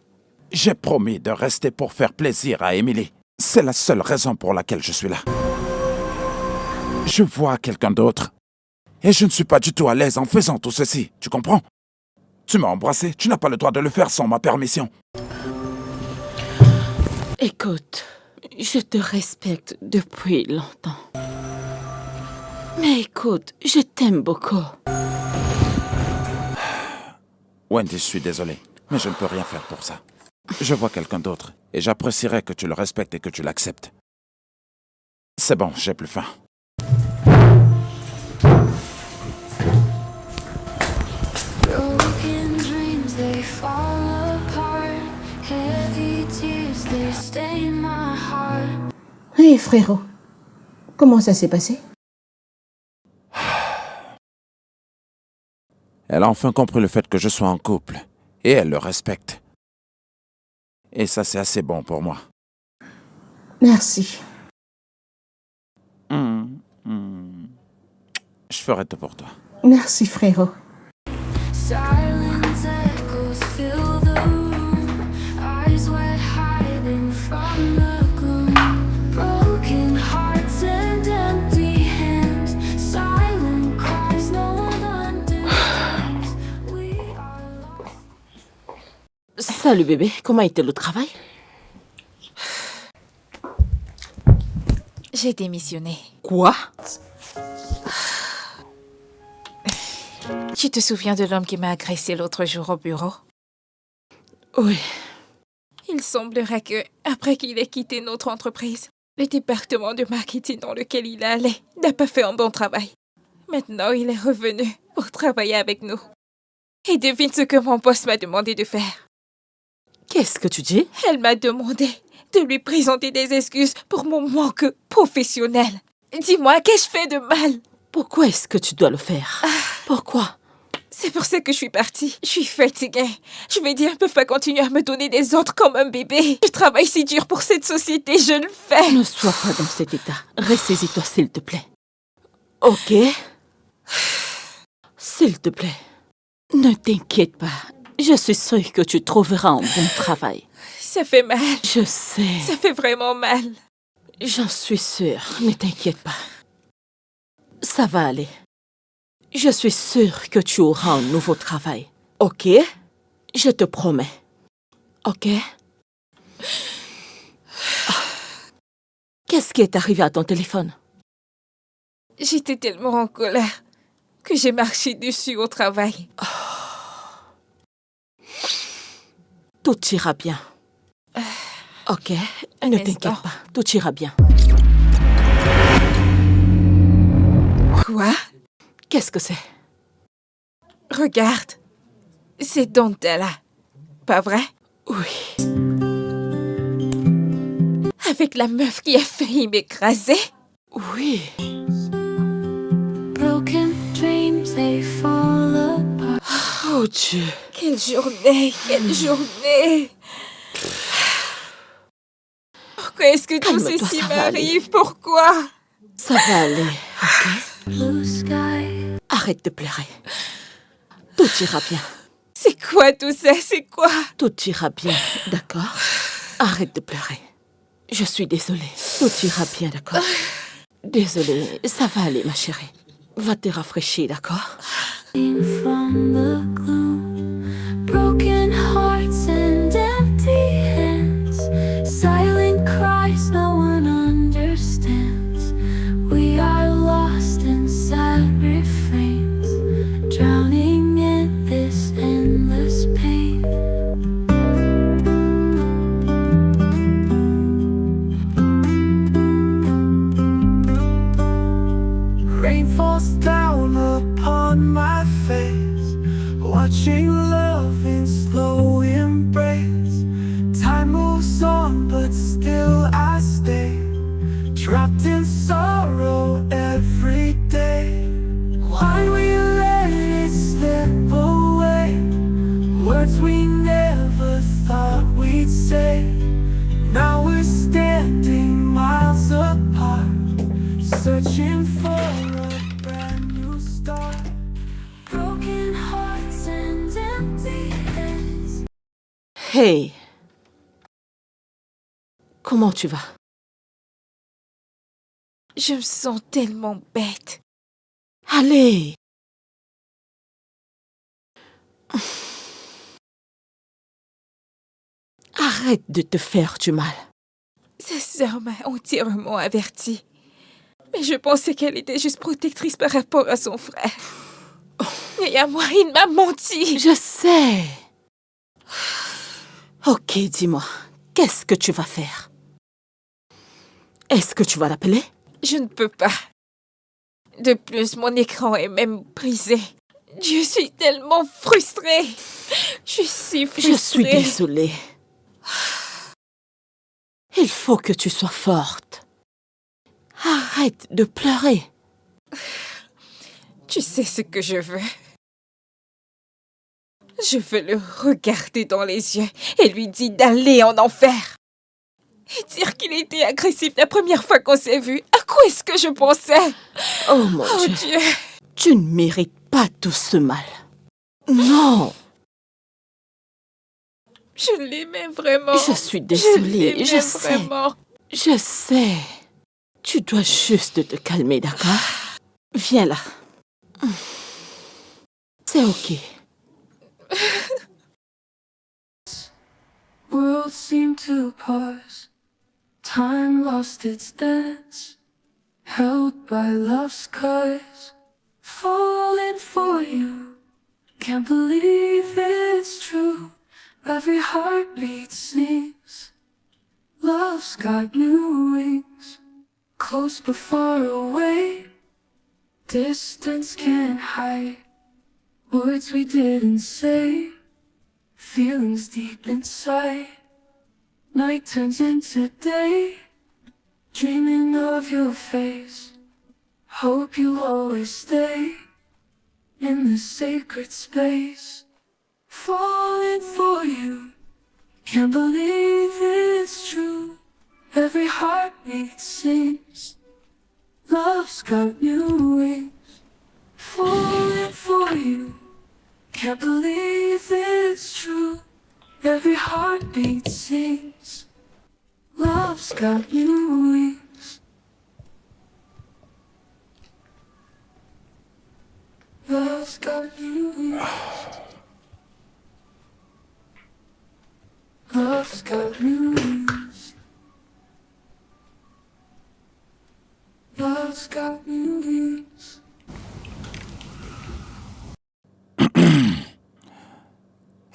J'ai promis de rester pour faire plaisir à Emily. C'est la seule raison pour laquelle je suis là. Je vois quelqu'un d'autre. Et je ne suis pas du tout à l'aise en faisant tout ceci. Tu comprends? Tu m'as embrassé. Tu n'as pas le droit de le faire sans ma permission. Écoute, je te respecte depuis longtemps. Mais écoute, je t'aime beaucoup. Wendy, je suis désolé, mais je ne peux rien faire pour ça. Je vois quelqu'un d'autre et j'apprécierais que tu le respectes et que tu l'acceptes. C'est bon, j'ai plus faim. Broken dreams, they fall apart. Heavy tears, they stain my heart. Hé, frérot, comment ça s'est passé? Elle a enfin compris le fait que je sois en couple et elle le respecte. Et ça, c'est assez bon pour moi. Merci. Je ferai tout pour toi. Merci, frérot. Silent echoes fill the room. Eyes wet, hiding from the gloom. Broken hearts and empty hands. Silent cries, no one understands. We are lost. Salut bébé, comment était le travail? J'ai démissionné. Quoi? Tu te souviens de l'homme qui m'a agressé l'autre jour au bureau? Oui. Il semblerait que, après qu'il ait quitté notre entreprise, le département de marketing dans lequel il allait n'a pas fait un bon travail. Maintenant, il est revenu pour travailler avec nous. Et devine ce que mon boss m'a demandé de faire. Qu'est-ce que tu dis? Elle m'a demandé de lui présenter des excuses pour mon manque professionnel. Dis-moi, qu'ai-je fait de mal? Pourquoi est-ce que tu dois le faire? Pourquoi? C'est pour ça que je suis partie. Je suis fatiguée. Je vais dire, ils ne peuvent pas continuer à me donner des ordres comme un bébé. Je travaille si dur pour cette société, je le fais. Ne sois pas dans cet état. Ressaisis-toi, s'il te plaît. Ok? S'il te plaît. Ne t'inquiète pas. Je suis sûre que tu trouveras un bon travail. Ça fait mal. Je sais. Ça fait vraiment mal. J'en suis sûre. Ne t'inquiète pas. Ça va aller. Je suis sûre que tu auras un nouveau travail. Ok? Je te promets. Ok? Qu'est-ce qui est arrivé à ton téléphone? J'étais tellement en colère que j'ai marché dessus au travail. Tout ira bien. Ok? Ne t'inquiète instant. pas. Tout ira bien. Quoi? Qu'est-ce que c'est? Regarde. C'est Dantella. Pas vrai? Oui. Avec la meuf qui a failli m'écraser? Oui. Broken dreams, they fall apart. Oh Dieu. Quelle journée! Quelle journée! Pourquoi est-ce que tout Calme-toi, ceci ça va aller. m'arrive? Pourquoi? Ça va aller. Ok? Blue sky. Arrête de pleurer. Tout ira bien. C'est quoi tout ça? C'est quoi? Tout ira bien, d'accord? Arrête de pleurer. Je suis désolée. Tout ira bien, d'accord? Désolée, ça va aller, ma chérie. Va te rafraîchir, d'accord? From the gloom, broken hearts and empty hands, silent cries no one understands. We are lost in sad refrains, drowning in this endless pain. Rain falls down upon my face, watching love in slow embrace. Time moves on, but still I stay, trapped in sorrow every day. Why we let it slip away? Words we never thought we'd say. Now we're standing miles apart, searching for a brand new start. Broken hearts and empty hands. Hey! Comment tu vas? Je me sens tellement bête. Allez! Arrête de te faire du mal. Sa sœur m'a entièrement avertie. Mais je pensais qu'elle était juste protectrice par rapport à son frère. Et à moi, il m'a menti. Je sais. Ok, dis-moi, qu'est-ce que tu vas faire? Est-ce que tu vas l'appeler? Je ne peux pas. De plus, mon écran est même brisé. Je suis tellement frustrée. Je suis frustrée. Je suis désolée. Il faut que tu sois forte. Arrête de pleurer. Tu sais ce que je veux. Je veux le regarder dans les yeux et lui dire d'aller en enfer. Et dire qu'il était agressif la première fois qu'on s'est vu. À quoi est-ce que je pensais? Oh mon Oh Dieu. Dieu. Tu ne mérites pas tout ce mal. Non, Je l'aimais vraiment. je suis désolée, l'aimais je sais. vraiment. Je sais. Tu dois juste te calmer, d'accord? Viens là. C'est ok. Worlds seem to pause, time lost its dance, held by love's skies, falling for you. Can't believe it's true. Every heartbeat sings. Love's got new wings, close but far away. Distance can't hide words we didn't say. Feelings deep inside. Night turns into day. Dreaming of your face. Hope you'll always stay in this sacred space. Falling for you. Can't believe it's true. Every heartbeat sings. Love's got new wings. Falling for you. Can't believe it's true. Every heartbeat sings. Love's got new wings. Love's got new wings. Love's got new wings. Love's got new wings.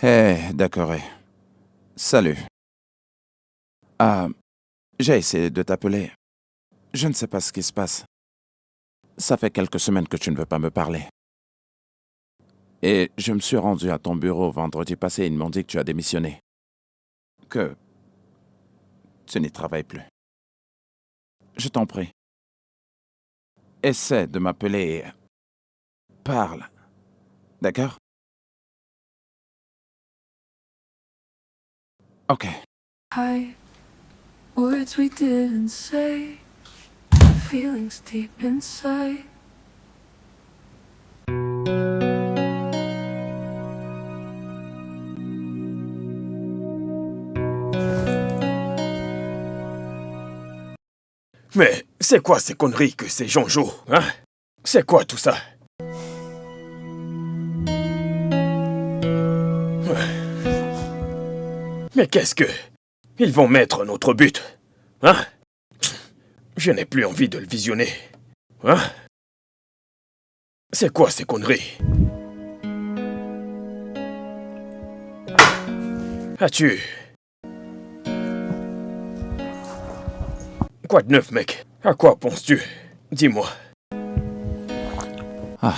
Hé, d'accord. Salut. Ah, j'ai essayé de t'appeler. Je ne sais pas ce qui se passe. Ça fait quelques semaines que tu ne veux pas me parler. Et je me suis rendu à ton bureau vendredi passé et ils m'ont dit que tu as démissionné. Que tu n'y travailles plus. Je t'en prie. Essaie de m'appeler et parle. D'accord? Ok. High words we didn't say, feelings deep inside. Mais c'est quoi ces conneries que ces gens jouent, hein? C'est quoi tout ça? Mais qu'est-ce que... Ils vont mettre notre but, hein? Je n'ai plus envie de le visionner, hein? C'est quoi ces conneries? As-tu... Quoi de neuf, mec? À quoi penses-tu? Dis-moi. Ah.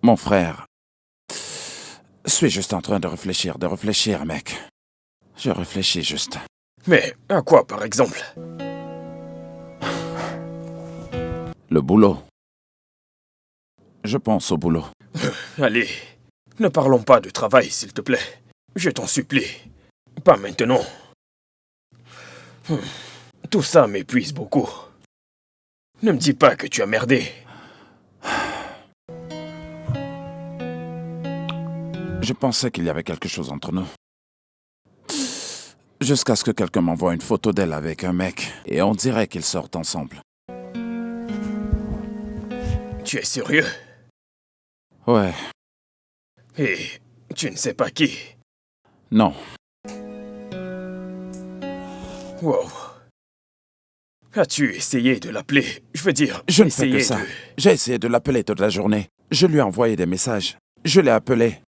Mon frère. Je suis juste en train de réfléchir, mec. Je réfléchis juste. Mais à quoi, par exemple? Le boulot. Je pense au boulot. Allez, ne parlons pas de travail, s'il te plaît. Je t'en supplie. Pas maintenant. Tout ça m'épuise beaucoup. Ne me dis pas que tu as merdé. Je pensais qu'il y avait quelque chose entre nous. Jusqu'à ce que quelqu'un m'envoie une photo d'elle avec un mec. Et on dirait qu'ils sortent ensemble. Tu es sérieux? Ouais. Et tu ne sais pas qui? Non. Wow. As-tu essayé de l'appeler? Je veux dire, Je ne fais que ça. de... J'ai essayé de l'appeler toute la journée. Je lui ai envoyé des messages. Je l'ai appelée.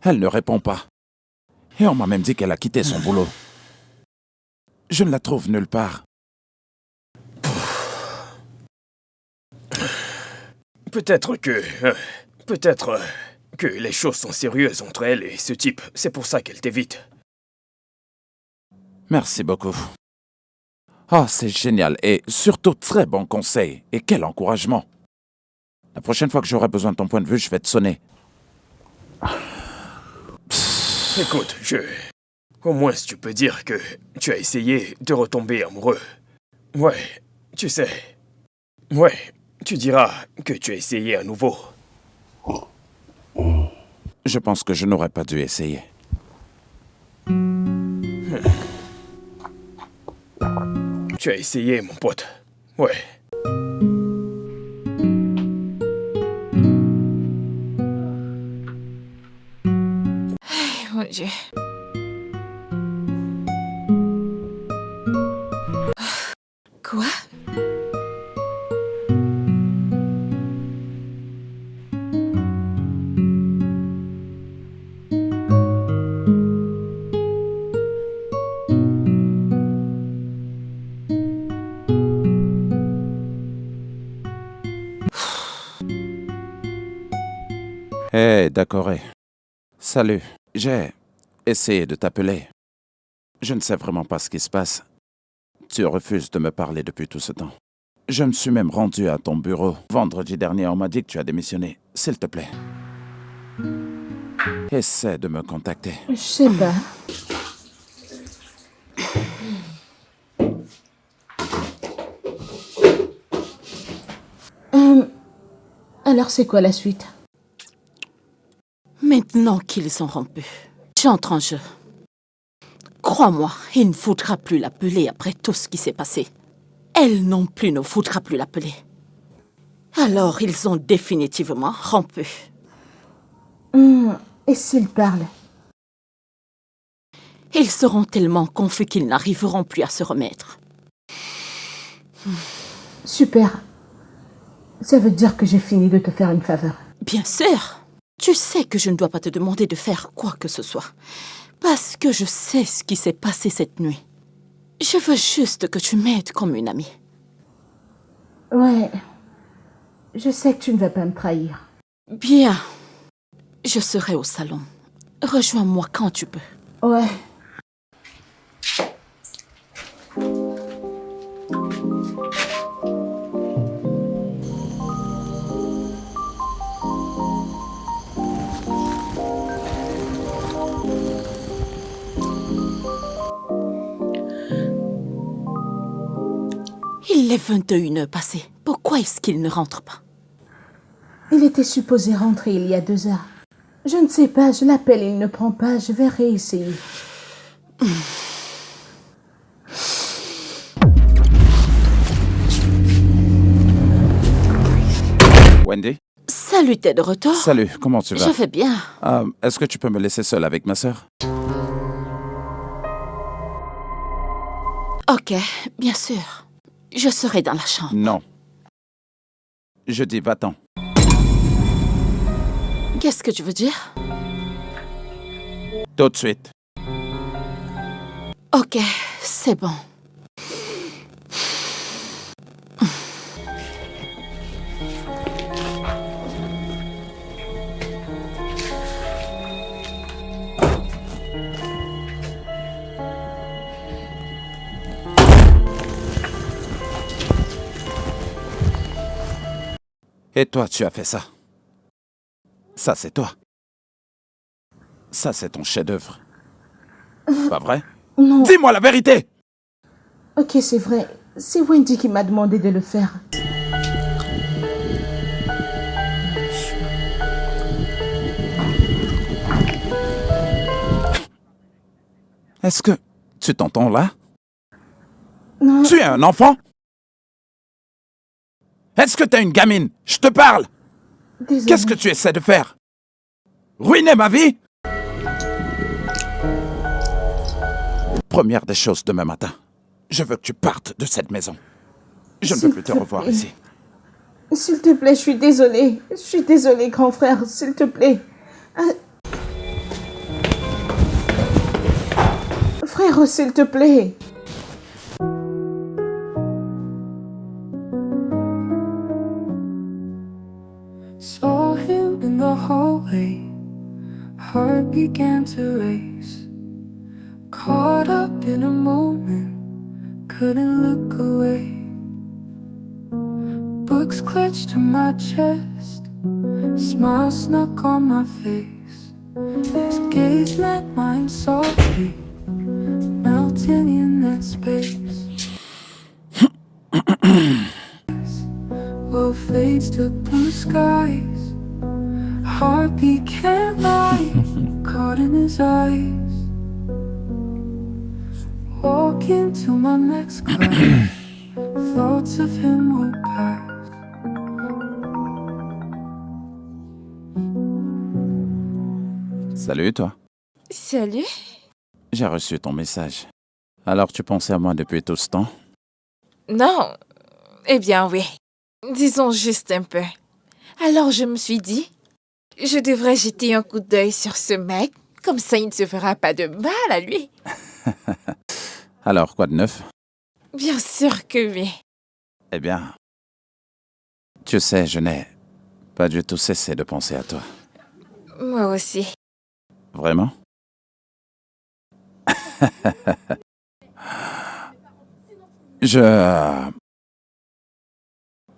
Elle ne répond pas. Et on m'a même dit qu'elle a quitté son boulot. Je ne la trouve nulle part. Peut-être que les choses sont sérieuses entre elle et ce type. C'est pour ça qu'elle t'évite. Merci beaucoup. Oh, c'est génial et surtout très bon conseil. Et quel encouragement. La prochaine fois que j'aurai besoin de ton point de vue, je vais te sonner. Écoute, au moins si tu peux dire que tu as essayé de retomber amoureux. Ouais, tu sais. Ouais, tu diras que tu as essayé à nouveau. Je pense que je n'aurais pas dû essayer. Tu as essayé, mon pote. Ouais. Mon Dieu. Quoi? Hé, d'accord. Salut. J'ai essayé de t'appeler. Je ne sais vraiment pas ce qui se passe. Tu refuses de me parler depuis tout ce temps. Je me suis même rendu à ton bureau. Vendredi dernier, on m'a dit que tu as démissionné. S'il te plaît. Essaie de me contacter. Je sais pas. Alors Alors, c'est quoi la suite? Maintenant qu'ils ont rompu, j'entre en jeu. Crois-moi, il ne faudra plus l'appeler après tout ce qui s'est passé. Elle non plus ne faudra plus l'appeler. Alors, ils ont définitivement rompu. Et s'ils parlent? Ils seront tellement confus qu'ils n'arriveront plus à se remettre. Super. Ça veut dire que j'ai fini de te faire une faveur. Bien sûr. Tu sais que je ne dois pas te demander de faire quoi que ce soit. Parce que je sais ce qui s'est passé cette nuit. Je veux juste que tu m'aides comme une amie. Ouais. Je sais que tu ne vas pas me trahir. Bien. Je serai au salon. Rejoins-moi quand tu peux. Ouais. Il est 21h passées. Pourquoi est-ce qu'il ne rentre pas? Il était supposé rentrer il y a 2 heures. Je ne sais pas, je l'appelle, il ne prend pas, je vais réessayer. Wendy? Salut, t'es de retour? Salut, comment tu vas? Je vais bien. Est-ce que tu peux me laisser seule avec ma sœur? Ok, bien sûr. Je serai dans la chambre. Non. Je dis va-t'en. Qu'est-ce que tu veux dire? Tout de suite. Ok, c'est bon. Et toi, tu as fait ça. Ça, c'est toi. Ça, c'est ton chef-d'œuvre. Pas vrai? Non. Dis-moi la vérité! Ok, c'est vrai. C'est Wendy qui m'a demandé de le faire. Est-ce que tu t'entends là? Non. Tu es un enfant? Est-ce que t'es une gamine? Je te parle! Désolée. Qu'est-ce que tu essaies de faire? Ruiner ma vie? Première des choses demain matin. Je veux que tu partes de cette maison. Je ne veux plus te revoir plaît. ici. S'il te plaît, je suis désolée. Je suis désolée, grand frère, s'il te plaît. Frère, s'il te plaît. Saw him in the hallway. Heart began to race. Caught up in a moment. Couldn't look away. Books clutched to my chest. Smile snuck on my face. His gaze met mine softly. Melting in that space. Well, fades to blue skies. Heartbeat can't lie. Caught in his eyes. Walk into my next class. Thoughts of him will pass. Salut, toi. Salut. J'ai reçu ton message. Alors, tu pensais à moi depuis tout ce temps? Non. Eh bien, oui. Disons juste un peu. Alors, je me suis dit, je devrais jeter un coup d'œil sur ce mec. Comme ça, il ne se fera pas de mal à lui. Alors, quoi de neuf? Bien sûr que oui. Eh bien, tu sais, je n'ai pas du tout cessé de penser à toi. Moi aussi. Vraiment?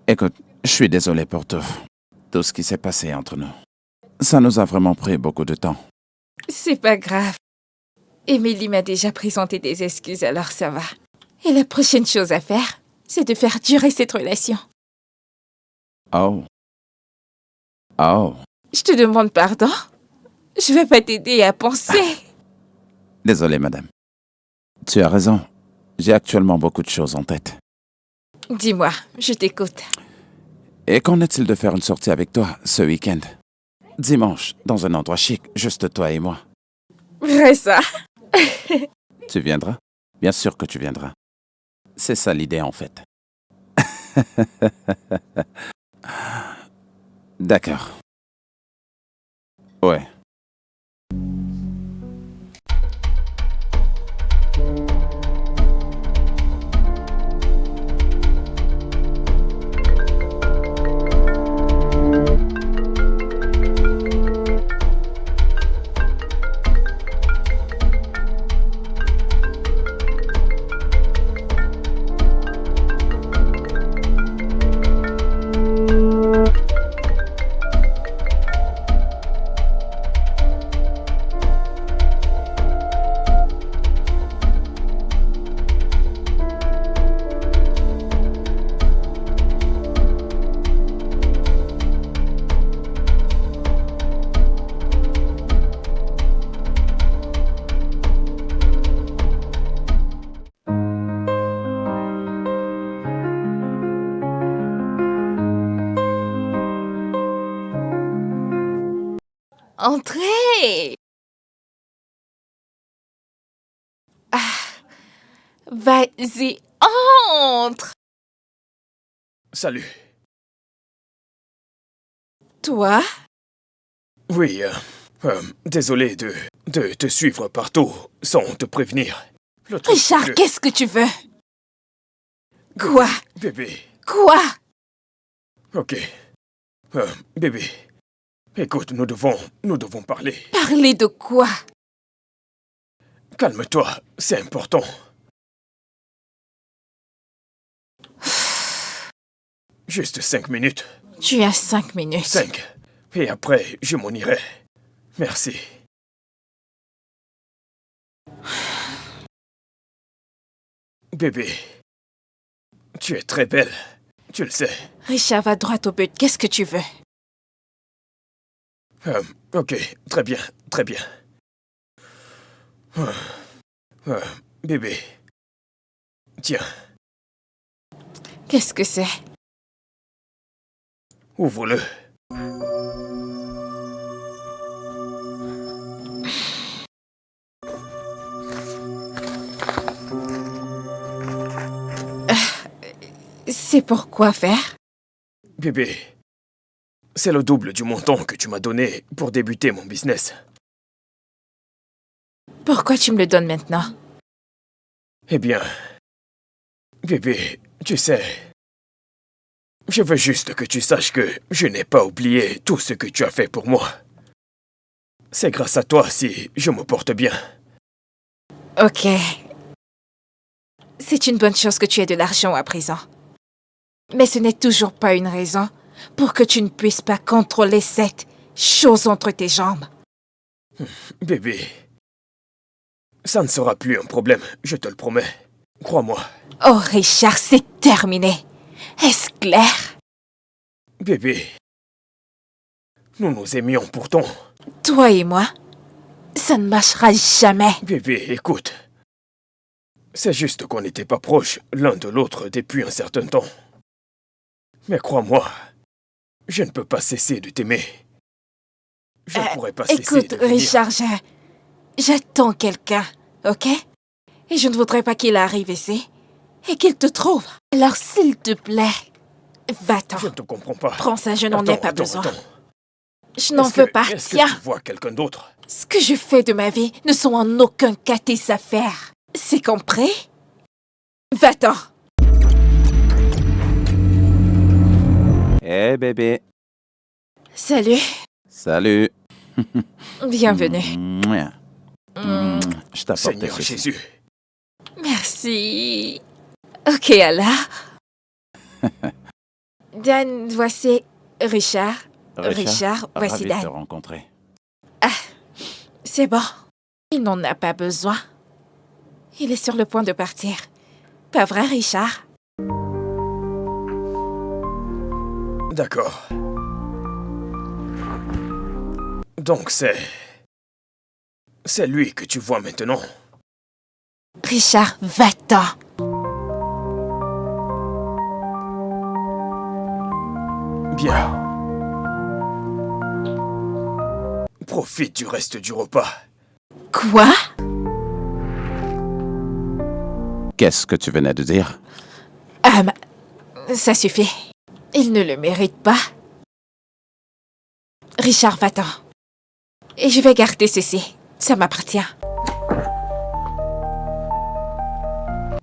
Écoute, je suis désolé pour tout ce qui s'est passé entre nous. Ça nous a vraiment pris beaucoup de temps. C'est pas grave. Émilie m'a déjà présenté des excuses, alors ça va. Et la prochaine chose à faire, c'est de faire durer cette relation. Oh. Oh, Je te demande pardon. Je vais pas t'aider à penser. désolé, madame. Tu as raison. J'ai actuellement beaucoup de choses en tête. Dis-moi, je t'écoute. Et qu'en est-il de faire une sortie avec toi ce week-end? Dimanche, dans un endroit chic, juste toi et moi. Vrai ça. Tu viendras? Bien sûr que tu viendras. C'est ça l'idée, en fait. D'accord. Ouais. Entrez. Vas-y, entre. Salut. Toi? Oui, désolé de te suivre partout sans te prévenir. Le truc, c'est Richard, que- qu'est-ce que tu veux? Quoi? Bébé, Quoi? ok. Bébé, écoute, nous devons parler. Parler de quoi? Calme-toi, c'est important. Juste 5 minutes. Tu as 5 minutes. 5. Et après, je m'en irai. Merci. Bébé, tu es très belle. Tu le sais. Richard, va droit au but. Qu'est-ce que tu veux? Ok, très bien, très bien. Bébé. Tiens, Qu'est-ce que c'est? ouvre-le. C'est pour quoi faire? Bébé, c'est le double du montant que tu m'as donné pour débuter mon business. Pourquoi tu me le donnes maintenant? Eh bien, bébé, tu sais, je veux juste que tu saches que je n'ai pas oublié tout ce que tu as fait pour moi. C'est grâce à toi si je me porte bien. Ok. C'est une bonne chose que tu aies de l'argent à présent. Mais ce n'est toujours pas une raison pour que tu ne puisses pas contrôler cette chose entre tes jambes. Bébé, ça ne sera plus un problème, je te le promets. Crois-moi. Oh Richard, c'est terminé. Est-ce clair? Bébé, nous nous aimions pourtant. Toi et moi, ça ne marchera jamais. Bébé, écoute. C'est juste qu'on n'était pas proches l'un de l'autre depuis un certain temps. Mais crois-moi, je ne peux pas cesser de t'aimer. Je ne pourrais pas cesser Écoute, de venir. Richard, j'attends quelqu'un, ok? Et je ne voudrais pas qu'il arrive ici et qu'il te trouve. Alors, s'il te plaît, va-t'en. Je ne te comprends pas. Prends ça, je n'en ai pas Attends, besoin. attends. Je n'en Est-ce que- veux pas. Est-ce que Tiens, tu vois quelqu'un d'autre? ce que je fais de ma vie ne sont en aucun cas tes affaires. C'est compris? Va-t'en. Hé, bébé. Salut, Salut. bienvenue. Mouah. Je t'apporte Seigneur ceci. Jésus. Merci. Ok, alors. Dan, voici Richard. Richard, voici ravi de Dan. te rencontrer. C'est bon. Il n'en a pas besoin. Il est sur le point de partir. Pas vrai, Richard? D'accord. Donc c'est lui que tu vois maintenant. Richard, va-t'en. Bien. Profite du reste du repas. Quoi? Qu'est-ce que tu venais de dire? Ça suffit. Il ne le mérite pas. Richard, va-t'en. Et je vais garder ceci. Ça m'appartient.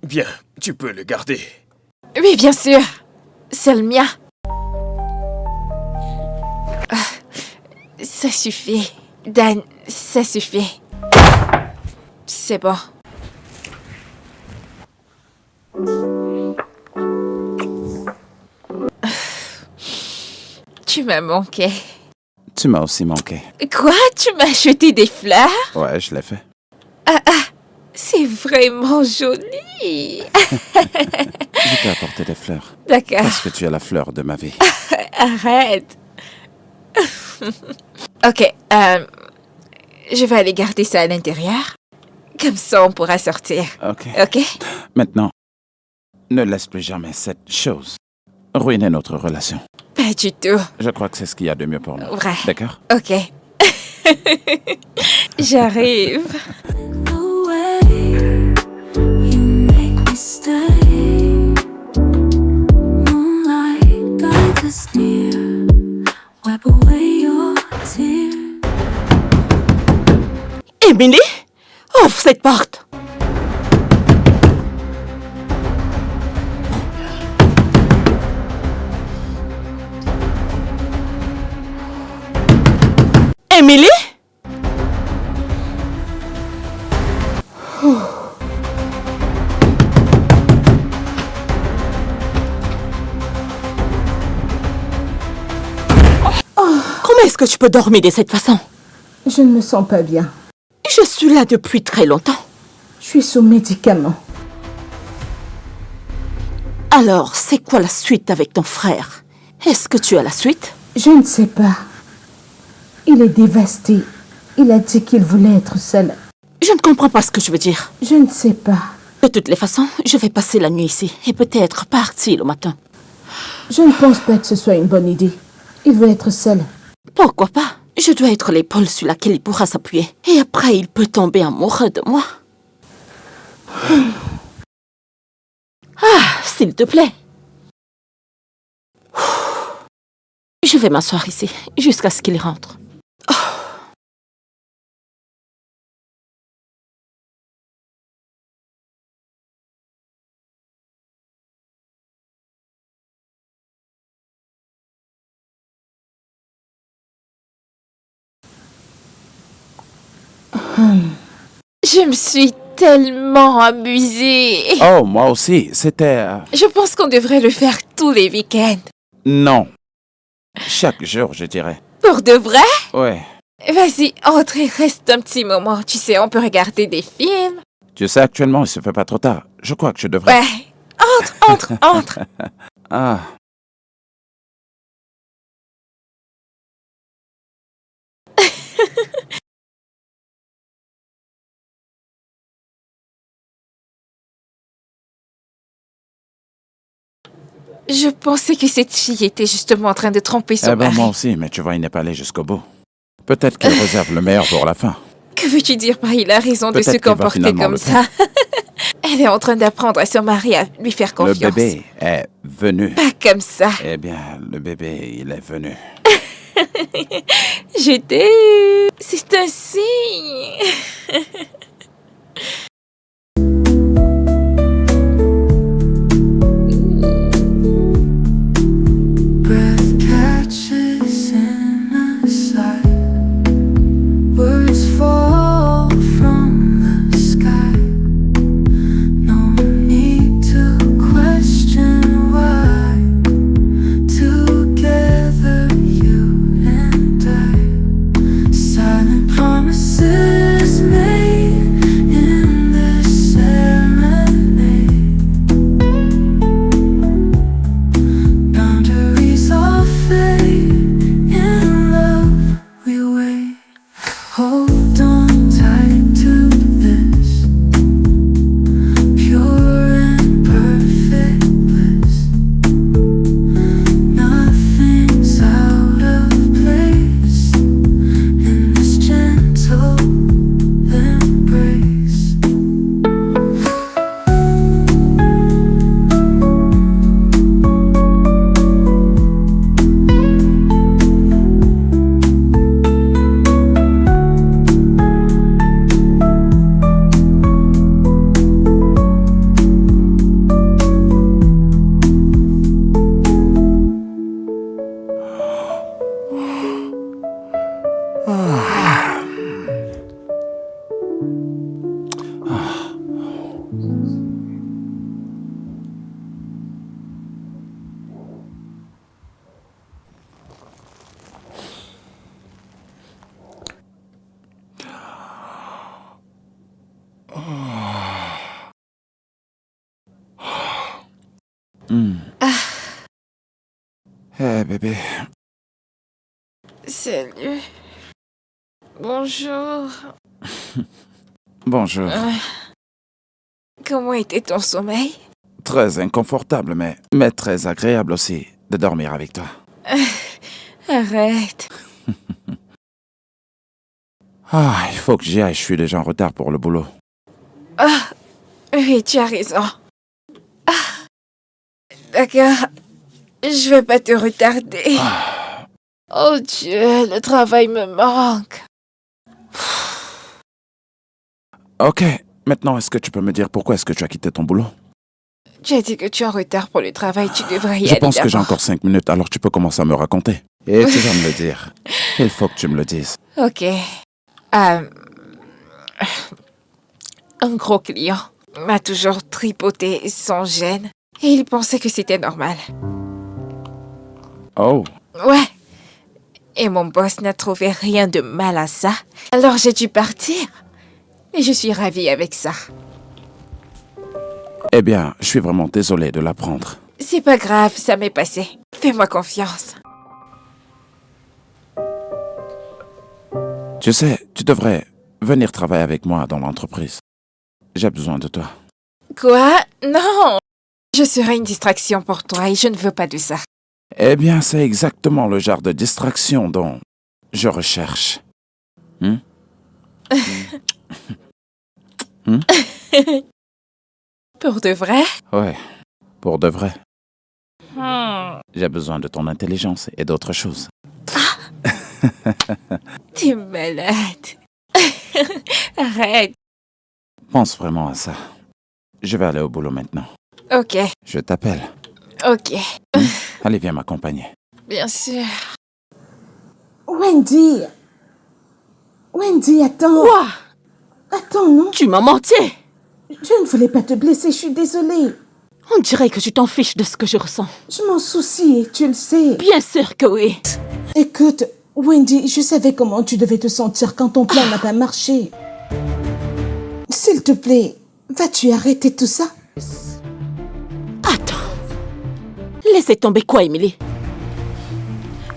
Bien, tu peux le garder. Oui, bien sûr. C'est le mien. Ça suffit. Dan, ça suffit. C'est bon. Tu m'as manqué. Tu m'as aussi manqué. Quoi? Tu m'as acheté des fleurs? Ouais, je l'ai fait. C'est vraiment joli. Je t'ai apporté des fleurs. D'accord. Parce que tu es la fleur de ma vie. Arrête. Ok, je vais aller garder ça à l'intérieur. Comme ça, on pourra sortir. Ok. Ok? Maintenant, ne laisse plus jamais cette chose ruiner notre relation. Pas du tout. Je crois que c'est ce qu'il y a de mieux pour nous. Vrai. D'accord? Ok. J'arrive. The way you make me stay. Moonlight guides us near. Wipe away your tears. Emily, ouvre cette porte. Emily? Comment est-ce que tu peux dormir de cette façon? Je ne me sens pas bien. Je suis là depuis très longtemps. Je suis sous médicaments. Alors, c'est quoi la suite avec ton frère? Est-ce que tu as la suite? Je ne sais pas. Il est dévasté. Il a dit qu'il voulait être seul. Je ne comprends pas ce que tu veux dire. Je ne sais pas. De toutes les façons, je vais passer la nuit ici et peut-être partir le matin. Je ne pense pas que ce soit une bonne idée. Il veut être seul. Pourquoi pas? Je dois être l'épaule sur laquelle il pourra s'appuyer. Et après, il peut tomber amoureux de moi. Ah, s'il te plaît. Je vais m'asseoir ici jusqu'à ce qu'il rentre. Je me suis tellement amusée. Oh, moi aussi. C'était... Je pense qu'on devrait le faire tous les week-ends. Non. Chaque jour, je dirais. Pour de vrai? Ouais. Vas-y, entre et reste un petit moment. Tu sais, on peut regarder des films. Tu sais, actuellement, il se fait pas trop tard. Je crois que je devrais... Ouais. Entre. Ah. Je pensais que cette fille était justement en train de tromper son Eh ben, mari. moi aussi, mais tu vois, il n'est pas allé jusqu'au bout. Peut-être qu'il réserve le meilleur pour la fin. Que veux-tu dire par il a raison de se Peut-être qu'il va comporter finalement comme le ça? Elle est en train d'apprendre à son mari à lui faire Le confiance. bébé est venu. Pas comme ça. Eh bien, le bébé, il est venu. Je t'ai eu. C'est un signe. Breath catches in a sigh. Words fall from the sky. No need to question why. Together, you and I. Silent promises made. Hé, bébé. Salut. Bonjour. Bonjour. Comment était ton sommeil? Très inconfortable, mais très agréable aussi de dormir avec toi. Arrête. Ah, il faut que j'y aille, je suis déjà en retard pour le boulot. Ah, oui, tu as raison. Ah, d'accord. Je vais pas te retarder. Oh Dieu, le travail me manque. Ok, maintenant est-ce que tu peux me dire pourquoi est-ce que tu as quitté ton boulot? Tu as dit que tu es en retard pour le travail, tu devrais y Je aller pense que j'ai d'abord. encore 5 minutes, alors tu peux commencer à me raconter. Et tu vas me le dire. Il faut que tu me le dises. Ok. Un gros client m'a toujours tripoté sans gêne et il pensait que c'était normal. Oh, Ouais. Et mon boss n'a trouvé rien de mal à ça. Alors j'ai dû partir. Et je suis ravie avec ça. eh bien, je suis vraiment désolé de l'apprendre. C'est pas grave, ça m'est passé. Fais-moi confiance. Tu sais, tu devrais venir travailler avec moi dans l'entreprise. J'ai besoin de toi. Quoi? Non! Je serai une distraction pour toi et je ne veux pas de ça. Eh bien, c'est exactement le genre de distraction dont je recherche. Pour de vrai? Ouais, pour de vrai. J'ai besoin de ton intelligence et d'autres choses. T'es malade. Arrête. Pense vraiment à ça. Je vais aller au boulot maintenant. Ok, Je t'appelle. ok. Allez, viens m'accompagner. Bien sûr. Wendy! Wendy, attends! Quoi? Attends, non? Tu m'as menti. Je ne voulais pas te blesser, je suis désolée. On dirait que tu t'en fiches de ce que je ressens. Je m'en soucie et tu le sais. Bien sûr que oui. Écoute, Wendy, je savais comment tu devais te sentir quand ton plan n'a pas marché. S'il te plaît, vas-tu arrêter tout ça? Attends. Laissez tomber quoi, Emily?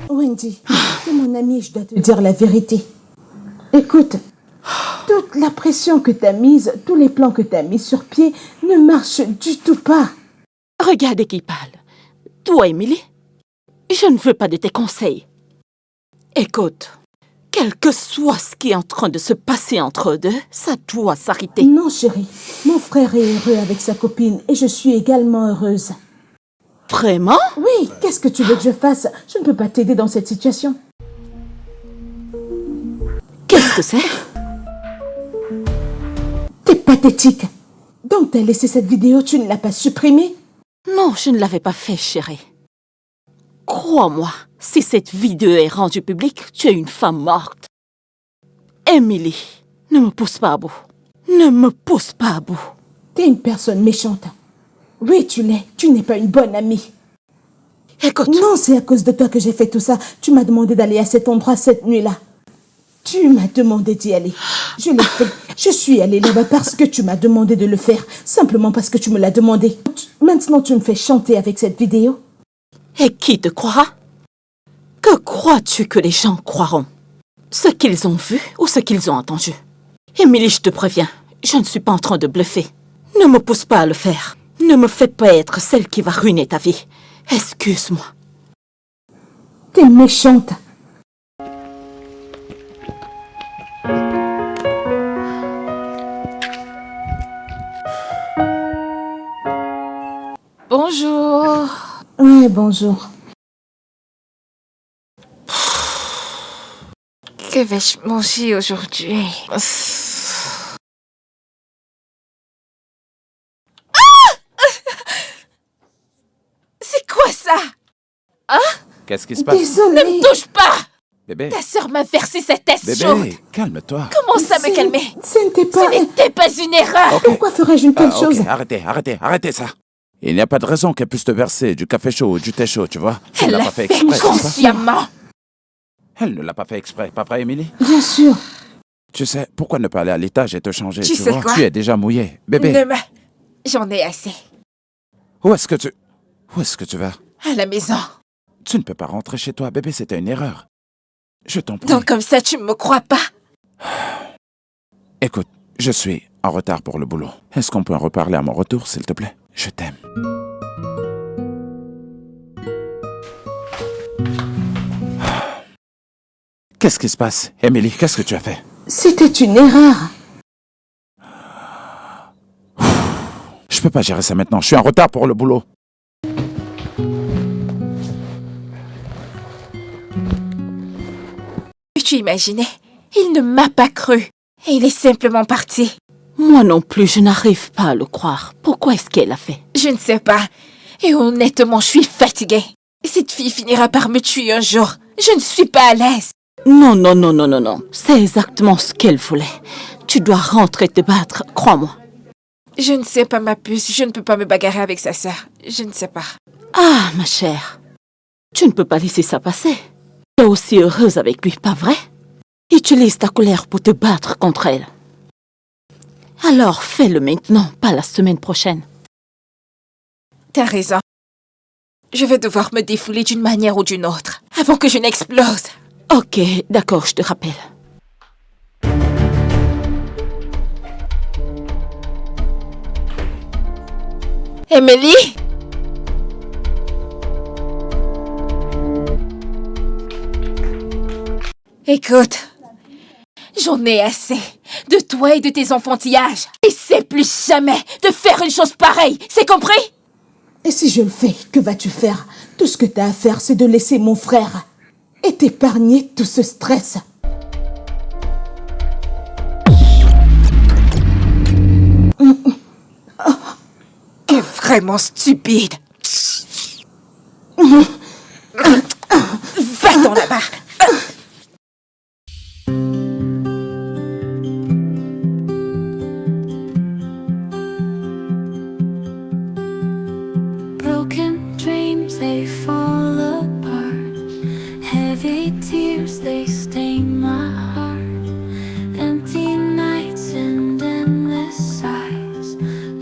Wendy, t'es mon amie, je dois te dire la vérité. Écoute, toute la pression que t'as mise, tous les plans que t'as mis sur pied ne marchent du tout pas. Regardez qui parle. Toi, Emily, je ne veux pas de tes conseils. Écoute, quel que soit ce qui est en train de se passer entre eux deux, ça doit s'arrêter. Non, chérie, mon frère est heureux avec sa copine et je suis également heureuse. Vraiment? Oui, qu'est-ce que tu veux que je fasse? Je ne peux pas t'aider dans cette situation. Qu'est-ce que c'est? T'es pathétique. Donc t'as laissé cette vidéo, tu ne l'as pas supprimée? Non, je ne l'avais pas fait, chérie. Crois-moi, si cette vidéo est rendue publique, tu es une femme morte. Emily, ne me pousse pas à bout. Ne me pousse pas à bout. T'es une personne méchante. Oui, tu l'es. Tu n'es pas une bonne amie. Écoute, Non, c'est à cause de toi que j'ai fait tout ça. Tu m'as demandé d'aller à cet endroit cette nuit-là. Tu m'as demandé d'y aller. Je l'ai fait. Je suis allée là-bas parce que tu m'as demandé de le faire. Simplement parce que tu me l'as demandé. Maintenant, tu me fais chanter avec cette vidéo. et qui te croira? Que crois-tu que les gens croiront? Ce qu'ils ont vu ou ce qu'ils ont entendu? Émilie, je te préviens, je ne suis pas en train de bluffer. Ne me pousse pas à le faire. Ne me fais pas être celle qui va ruiner ta vie. Excuse-moi. T'es méchante. Bonjour. Oui, bonjour. Que vais-je manger aujourd'hui? C'est quoi ça? Qu'est-ce qui se passe? Désolée. Touche pas! Bébé, Ta sœur m'a versé cette tête chaude. bébé, calme-toi. Comment ça me calmer? Ce n'était pas... Ce n'était pas une erreur. Pourquoi ferais-je une telle Ok, chose? arrêtez ça. Il n'y a pas de raison qu'elle puisse te verser du café chaud ou du thé chaud, tu vois. Tu Elle ne l'as l'a pas fait fait exprès, c'est ça? consciemment. Elle ne l'a pas fait exprès, pas vrai, Émilie? Bien sûr. Tu sais, pourquoi ne pas aller à l'étage et te changer, Tu sais vois? quoi? Tu es déjà mouillé. Bébé, J'en ai assez. où est-ce que tu vas? À la maison. Tu ne peux pas rentrer chez toi, bébé, c'était une erreur. Je t'en prie. Donc comme ça, tu me crois pas? Écoute, je suis en retard pour le boulot. Est-ce qu'on peut en reparler à mon retour, s'il te plaît? Je t'aime. Qu'est-ce qui se passe? Emily, qu'est-ce que tu as fait? C'était une erreur. Je peux pas gérer ça maintenant, je suis en retard pour le boulot. Tu imaginais? Il ne m'a pas cru. Et il est simplement parti. Moi non plus, je n'arrive pas à le croire. Pourquoi est-ce qu'elle a fait? Je ne sais pas. Et honnêtement, je suis fatiguée. Cette fille finira par me tuer un jour. Je ne suis pas à l'aise. Non, non, non, non, non, non. C'est exactement ce qu'elle voulait. Tu dois rentrer te battre, crois-moi. Je ne sais pas, ma puce. Je ne peux pas me bagarrer avec sa sœur. Je ne sais pas. Ah, ma chère. Tu ne peux pas laisser ça passer. Tu es aussi heureuse avec lui, pas vrai? Utilise ta colère pour te battre contre elle. Alors fais-le maintenant, pas la semaine prochaine. T'as raison. Je vais devoir me défouler d'une manière ou d'une autre, avant que je n'explose. Ok, d'accord, je te rappelle. Emily? Écoute, j'en ai assez de toi et de tes enfantillages. Essaie plus jamais de faire une chose pareille, c'est compris? Et si je le fais, que vas-tu faire? Tout ce que tu as à faire, c'est de laisser mon frère et t'épargner tout ce stress. T'es vraiment stupide. Va-t'en là-bas. Broken dreams, they fall apart. Heavy tears, they stain my heart. Empty nights and endless sighs.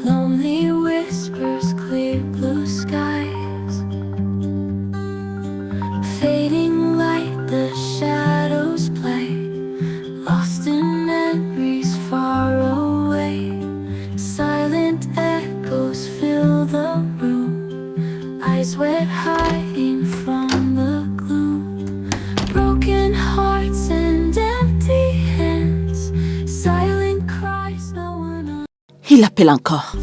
Lonely whispers, clear blue skies. Fading light, the shadows play. Lost in memories far away. Silent echoes fill the room. Eyes wet, hiding from the gloom. Broken hearts and empty hands. Silent cries, no one Il appelle encore.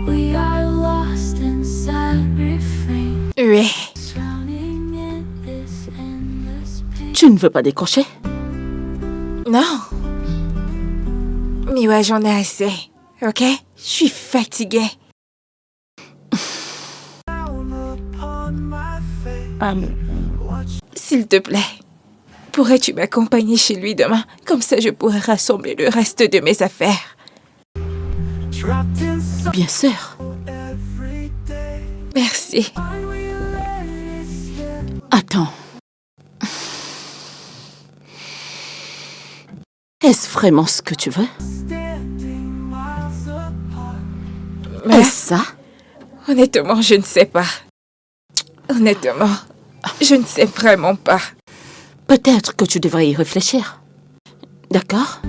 We are lost in sad refrain. Oui. Drowning in this endless pain. Tu ne veux pas décrocher? Non. Mais ouais, j'en ai assez. Ok? Je suis fatiguée. S'il te plaît, pourrais-tu m'accompagner chez lui demain? Comme ça, je pourrai rassembler le reste de mes affaires. Bien sûr. Merci. Attends. Est-ce vraiment ce que tu veux? Mais Est-ce ça? honnêtement, je ne sais pas. Honnêtement, je ne sais vraiment pas. Peut-être que tu devrais y réfléchir. D'accord?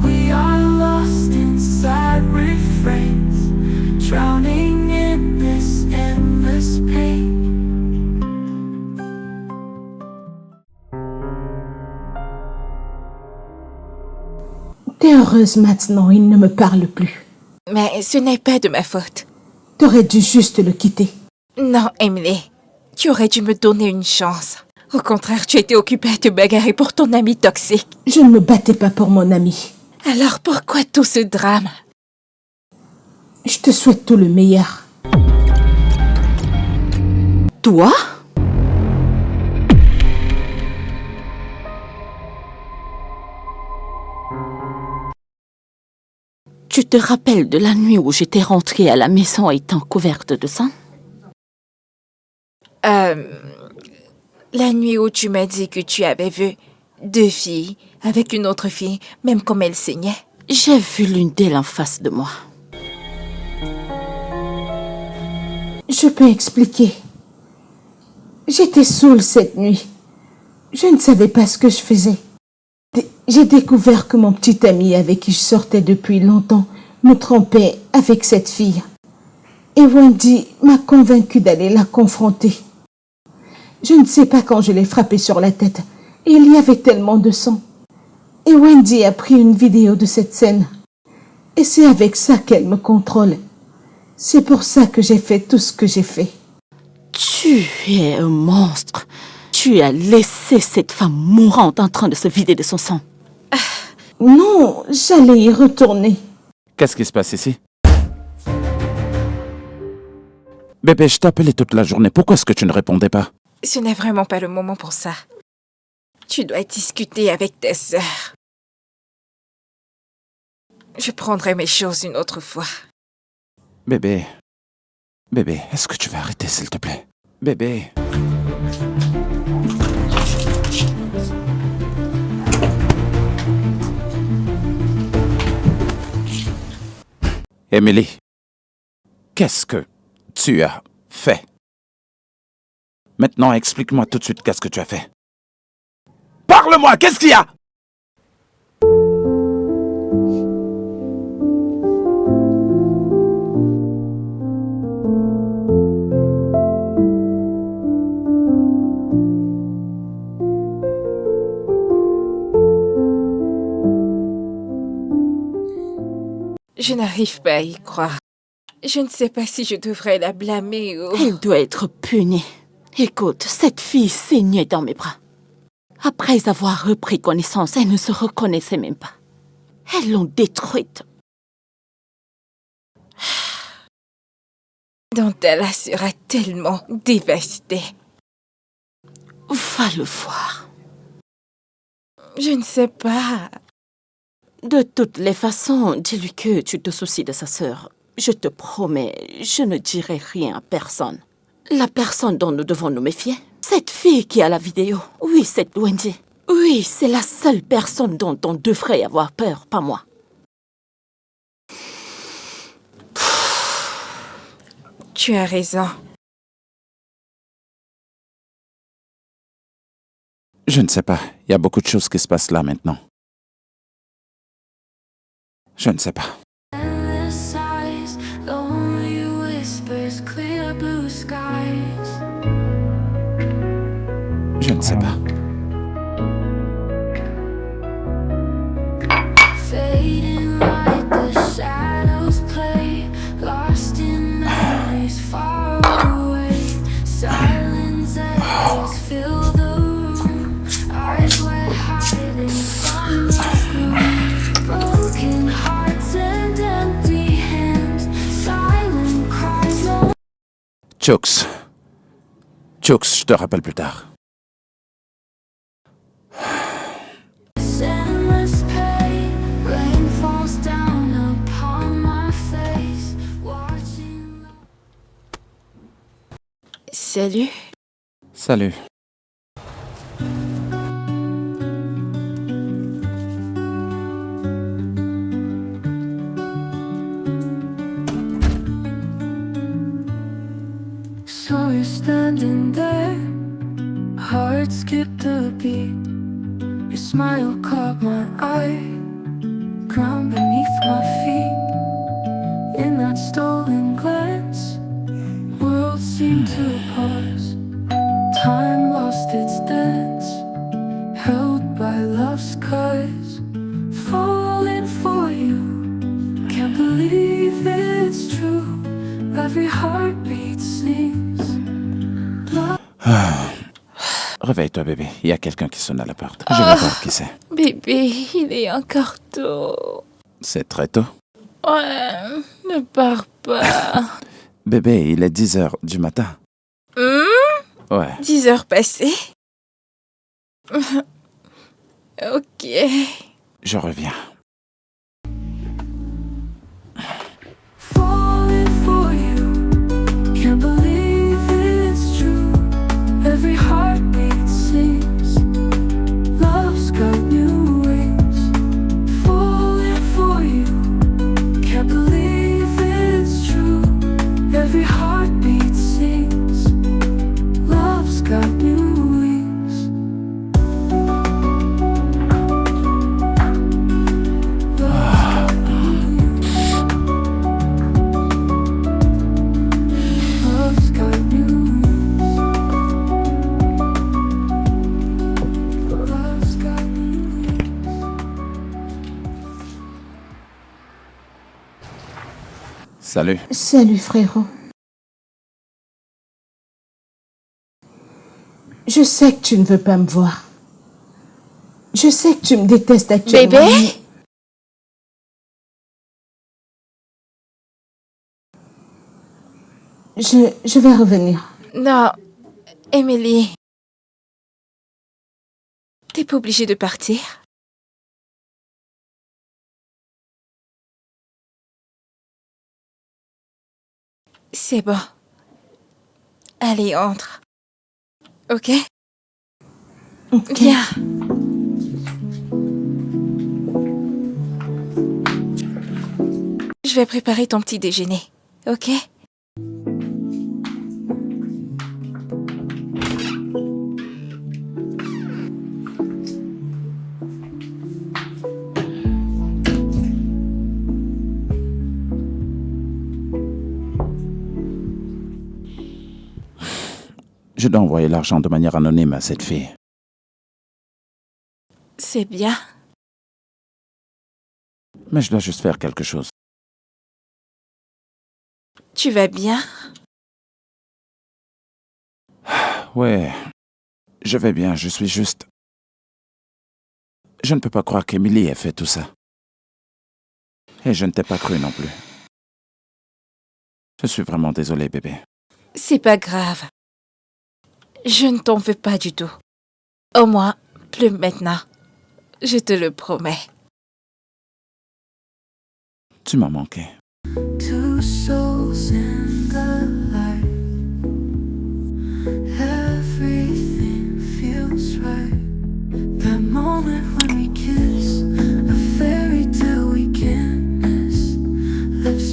We are lost in sad refrains. Drowning in this endless pain. T'es heureuse maintenant, il ne me parle plus. Mais ce n'est pas de ma faute. T'aurais dû juste le quitter. Non, Emily. Tu aurais dû me donner une chance. Au contraire, tu étais occupée à te bagarrer pour ton ami toxique. Je ne me battais pas pour mon ami. Alors pourquoi tout ce drame? Je te souhaite tout le meilleur. Toi? Tu te rappelles de la nuit où j'étais rentrée à la maison étant couverte de sang? La nuit où tu m'as dit que tu avais vu 2 filles avec une autre fille, même comme elle saignait. J'ai vu l'une d'elles en face de moi. Je peux expliquer. J'étais saoule cette nuit. Je ne savais pas ce que je faisais. J'ai découvert que mon petit ami avec qui je sortais depuis longtemps me trompait avec cette fille. Et Wendy m'a convaincue d'aller la confronter. Je ne sais pas quand je l'ai frappée sur la tête. Et il y avait tellement de sang. Et Wendy a pris une vidéo de cette scène. Et c'est avec ça qu'elle me contrôle. C'est pour ça que j'ai fait tout ce que j'ai fait. Tu es un monstre. Tu as laissé cette femme mourante en train de se vider de son sang. Non, j'allais y retourner. Qu'est-ce qui se passe ici? Bébé, je t'appelais toute la journée. Pourquoi est-ce que tu ne répondais pas? Ce n'est vraiment pas le moment pour ça. Tu dois discuter avec tes sœurs. Je prendrai mes choses une autre fois. Bébé, est-ce que tu vas arrêter, s'il te plaît? Bébé. Emily, qu'est-ce que tu as fait? Maintenant, explique-moi tout de suite qu'est-ce que tu as fait. Parle-moi, qu'est-ce qu'il y a? Je n'arrive pas à y croire. Je ne sais pas si je devrais la blâmer ou... Elle doit être punie. Écoute, cette fille saignait dans mes bras. Après avoir repris connaissance, elle ne se reconnaissait même pas. Elles l'ont détruite. Dantala sera tellement dévastée. Va le voir. Je ne sais pas. De toutes les façons, dis-lui que tu te soucies de sa sœur. Je te promets, je ne dirai rien à personne. La personne dont nous devons nous méfier, cette fille qui a la vidéo. Oui, cette Wendy. Oui, c'est la seule personne dont on devrait avoir peur, pas moi. Tu as raison. Je ne sais pas. Il y a beaucoup de choses qui se passent là maintenant. Je ne sais pas. Endless eyes, lonely whispers, clear blue skies. Je ne sais pas. Fading like the shadows play, lost in memories far away. Silence echoes fill the room, eyes wet hiding from the gloom. Broken hearts and empty hands, silent cries. No Chooks, je te rappelle plus tard. endless pain, rain falls down upon my face, watching. Salut. Salut. So you're standing there, heart skipped a beat. Your smile caught my eye, ground beneath my feet. In that stolen glance, worlds seemed to pause. Time lost its dance, held by love's scars. Falling for you, can't believe it's true. Every heartbeat sings. Réveille-toi, bébé. Il y a quelqu'un qui sonne à la porte. Je vais voir qui c'est. Bébé, il est encore tôt. C'est très tôt. Ouais, ne pars pas. Bébé, il est 10 heures du matin. Ouais. 10 heures passées. Ok. Je reviens. Falling for you, can't believe it's true. Every heartbeat sings. Love's Salut. Salut, frérot. Je sais que tu ne veux pas me voir. Je sais que tu me détestes actuellement. Bébé? Je vais revenir. Non, Emily. T'es pas obligée de partir. C'est bon. Allez, entre. Ok? Ok. Viens. Je vais préparer ton petit déjeuner. Ok? Je dois envoyer l'argent de manière anonyme à cette fille. C'est bien. Mais je dois juste faire quelque chose. Tu vas bien? Ouais, je vais bien, je suis juste... Je ne peux pas croire qu'Emily ait fait tout ça. Et je ne t'ai pas cru non plus. Je suis vraiment désolé, bébé. C'est pas grave. Je ne t'en veux pas du tout. Au moins, plus maintenant. Je te le promets. Tu m'as manqué. Two souls in the light. Everything feels right. That moment when we kiss, a fairy tale we can't miss. Lips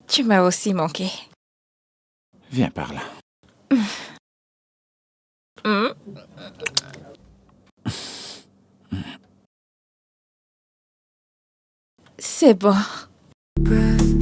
Tu m'as aussi manqué. Viens par là. Hmm? C'est bon. breath